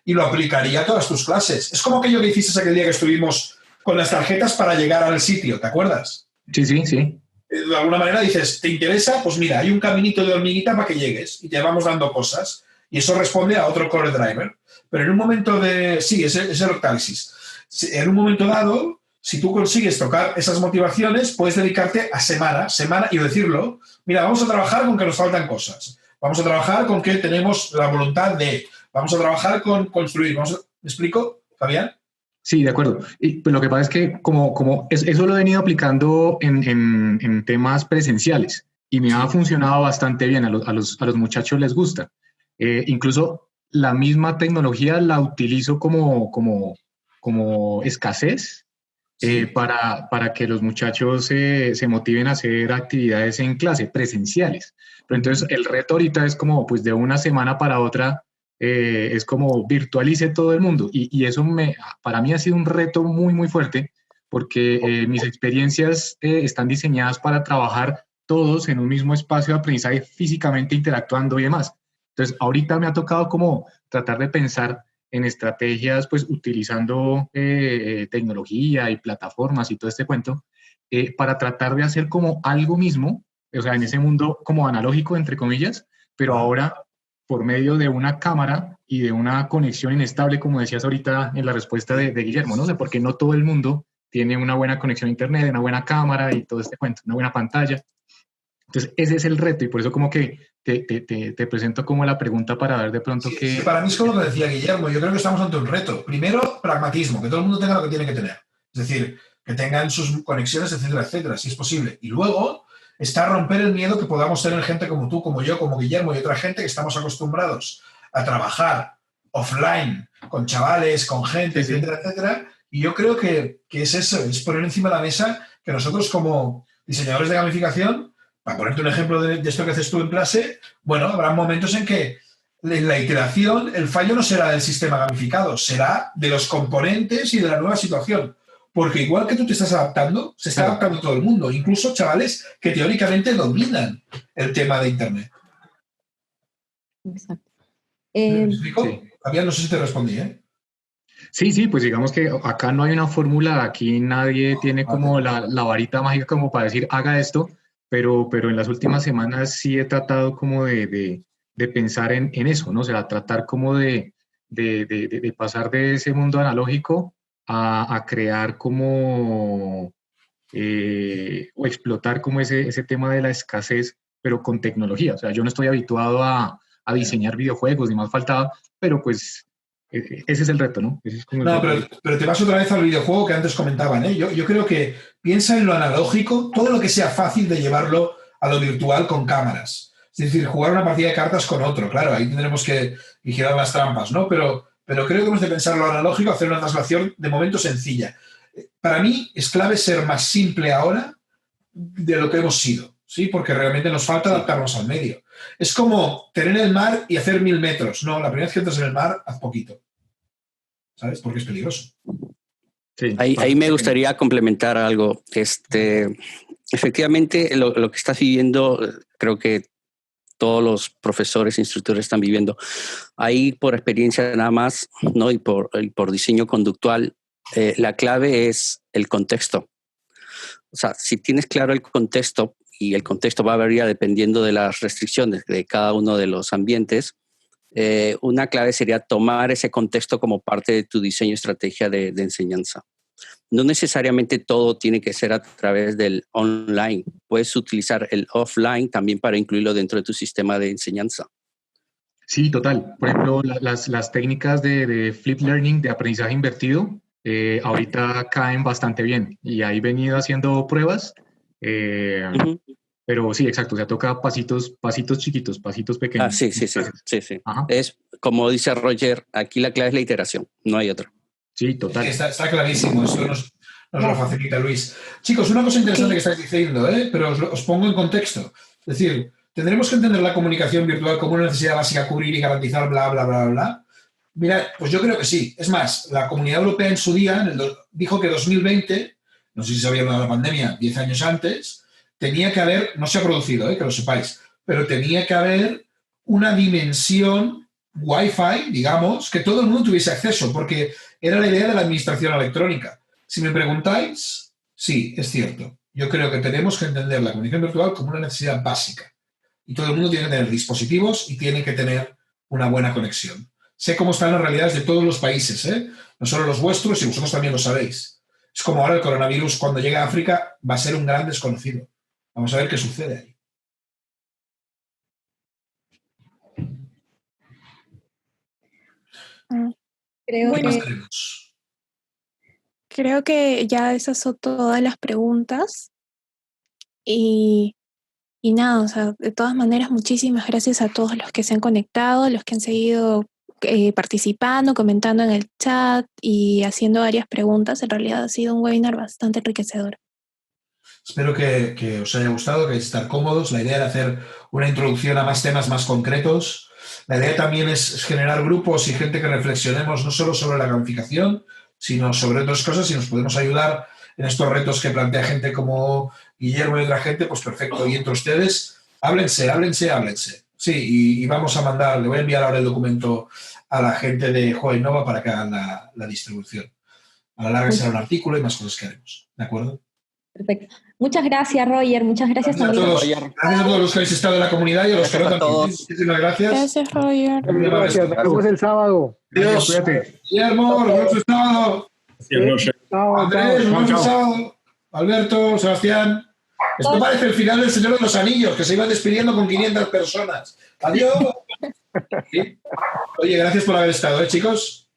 y lo aplicaría a todas tus clases. Es como aquello que hiciste aquel día que estuvimos con las tarjetas para llegar al sitio, ¿te acuerdas? Sí. De alguna manera dices, ¿te interesa? Pues mira, hay un caminito de hormiguita para que llegues y te vamos dando cosas. Y eso responde a otro core driver. Pero en un momento sí, es el octálisis. En un momento dado, si tú consigues tocar esas motivaciones, puedes dedicarte a semana y decirlo, mira, vamos a trabajar con que nos faltan cosas. Vamos a trabajar con que tenemos la voluntad de. Vamos a trabajar con construir. ¿Me explico, Fabián? Sí, de acuerdo. Y pues lo que pasa es que eso lo he venido aplicando en temas presenciales y me ha funcionado bastante bien. A los muchachos les gusta. Incluso la misma tecnología la utilizo como escasez para que los muchachos se motiven a hacer actividades en clase, presenciales. Pero entonces el reto ahorita es como pues de una semana para otra, es como virtualice todo el mundo. Y eso para mí ha sido un reto muy, muy fuerte porque mis experiencias están diseñadas para trabajar todos en un mismo espacio de aprendizaje físicamente interactuando y demás. Entonces, ahorita me ha tocado como tratar de pensar en estrategias, pues utilizando tecnología y plataformas y todo este cuento, para tratar de hacer como algo mismo, o sea, en ese mundo como analógico, entre comillas, pero ahora por medio de una cámara y de una conexión inestable, como decías ahorita en la respuesta de Guillermo, ¿no? O sea, porque no todo el mundo tiene una buena conexión a internet, una buena cámara y todo este cuento, una buena pantalla. Entonces, ese es el reto y por eso como que te presento como la pregunta para ver de pronto qué... Sí, para mí es como lo decía Guillermo, yo creo que estamos ante un reto. Primero, pragmatismo, que todo el mundo tenga lo que tiene que tener. Es decir, que tengan sus conexiones, etcétera, etcétera, si es posible. Y luego está romper el miedo que podamos tener gente como tú, como yo, como Guillermo y otra gente que estamos acostumbrados a trabajar offline, con chavales, con gente, etcétera, etcétera. Y yo creo que es eso, es poner encima de la mesa que nosotros como diseñadores de gamificación, para ponerte un ejemplo de esto que haces tú en clase, bueno, habrá momentos en que en la iteración el fallo no será del sistema gamificado, será de los componentes y de la nueva situación. Porque igual que tú te estás adaptando, se está adaptando todo el mundo, incluso chavales que teóricamente dominan el tema de Internet. Exacto. ¿Me explico? Sí. Fabián, no sé si te respondí, ¿eh? Sí, pues digamos que acá no hay una fórmula, aquí nadie tiene como la varita mágica como para decir haga esto, pero en las últimas semanas sí he tratado como de pensar en eso, ¿no? O sea, tratar como de pasar de ese mundo analógico a crear como o explotar como ese tema de la escasez, pero con tecnología. O sea, yo no estoy habituado a diseñar videojuegos, ni más faltaba, pero pues ese es el reto, ¿no? Ese es como pero te vas otra vez al videojuego que antes comentaban, ¿eh? Yo creo que piensa en lo analógico, todo lo que sea fácil de llevarlo a lo virtual con cámaras. Es decir, jugar una partida de cartas con otro, claro, ahí tendremos que vigilar las trampas, ¿no? Pero creo que hemos de pensar lo analógico, hacer una traslación de momento sencilla. Para mí es clave ser más simple ahora de lo que hemos sido, ¿sí? Porque realmente nos falta adaptarnos al medio. Es como tener el mar y hacer 1000 metros. No, la primera vez que entras en el mar, haz poquito. ¿Sabes? Porque es peligroso. Sí, ahí me gustaría complementar algo. Efectivamente, lo que estás viviendo, creo que todos los profesores, instructores están viviendo. Ahí por experiencia nada más, ¿no? Y por diseño conductual, la clave es el contexto. O sea, si tienes claro el contexto, y el contexto va a variar dependiendo de las restricciones de cada uno de los ambientes, una clave sería tomar ese contexto como parte de tu diseño y estrategia de enseñanza. No necesariamente todo tiene que ser a través del online. Puedes utilizar el offline también para incluirlo dentro de tu sistema de enseñanza. Sí, total. Por ejemplo, las técnicas de flip learning, de aprendizaje invertido, ahorita caen bastante bien. Y ahí he venido haciendo pruebas. Pero sí, exacto. O sea, toca pasitos chiquitos, pasitos pequeños. Sí. Es como dice Roger, aquí la clave es la iteración, no hay otra. Sí, total. Sí, está clarísimo, eso nos lo facilita Luis. Chicos, una cosa interesante que estáis diciendo, pero os pongo en contexto. Es decir, tendremos que entender la comunicación virtual como una necesidad básica a cubrir y garantizar, bla, bla, bla, bla. Mira, pues yo creo que sí. Es más, la Comunidad Europea en su día dijo que 2020, no sé si se había hablado de la pandemia 10 años antes, tenía que haber, no se ha producido, que lo sepáis, pero tenía que haber una dimensión Wi-Fi, digamos, que todo el mundo tuviese acceso, porque era la idea de la administración electrónica. Si me preguntáis, sí, es cierto. Yo creo que tenemos que entender la comunicación virtual como una necesidad básica. Y todo el mundo tiene que tener dispositivos y tiene que tener una buena conexión. Sé cómo están las realidades de todos los países, no solo los vuestros, y vosotros también lo sabéis. Es como ahora el coronavirus, cuando llegue a África, va a ser un gran desconocido. Vamos a ver qué sucede ahí. Creo que ya esas son todas las preguntas. Y nada, o sea, de todas maneras, muchísimas gracias a todos los que se han conectado, los que han seguido participando, comentando en el chat y haciendo varias preguntas. En realidad ha sido un webinar bastante enriquecedor. Espero que os haya gustado, que estar cómodos. La idea era hacer una introducción a más temas más concretos. La idea también es generar grupos y gente que reflexionemos no solo sobre la gamificación, sino sobre otras cosas, y nos podemos ayudar en estos retos que plantea gente como Guillermo y otra gente, pues perfecto. Y entre ustedes, háblense. Sí, y vamos a mandar, le voy a enviar ahora el documento a la gente de Juego Innova para que hagan la distribución. A la larga será un artículo y más cosas que haremos. ¿De acuerdo? Perfecto. Muchas gracias, Roger. Muchas gracias también. Gracias a todos los que habéis estado en la comunidad y a los que no también. Muchísimas gracias. Gracias, Roger. Gracias. Nos vemos el sábado. Adiós. Cuídate. Guillermo, nos vemos el sábado. Andrés, nos vemos el sábado. Alberto, Sebastián. Esto parece el final del Señor de los Anillos, que se iban despidiendo con 500 personas. Adiós. ¿Sí? Oye, gracias por haber estado, chicos.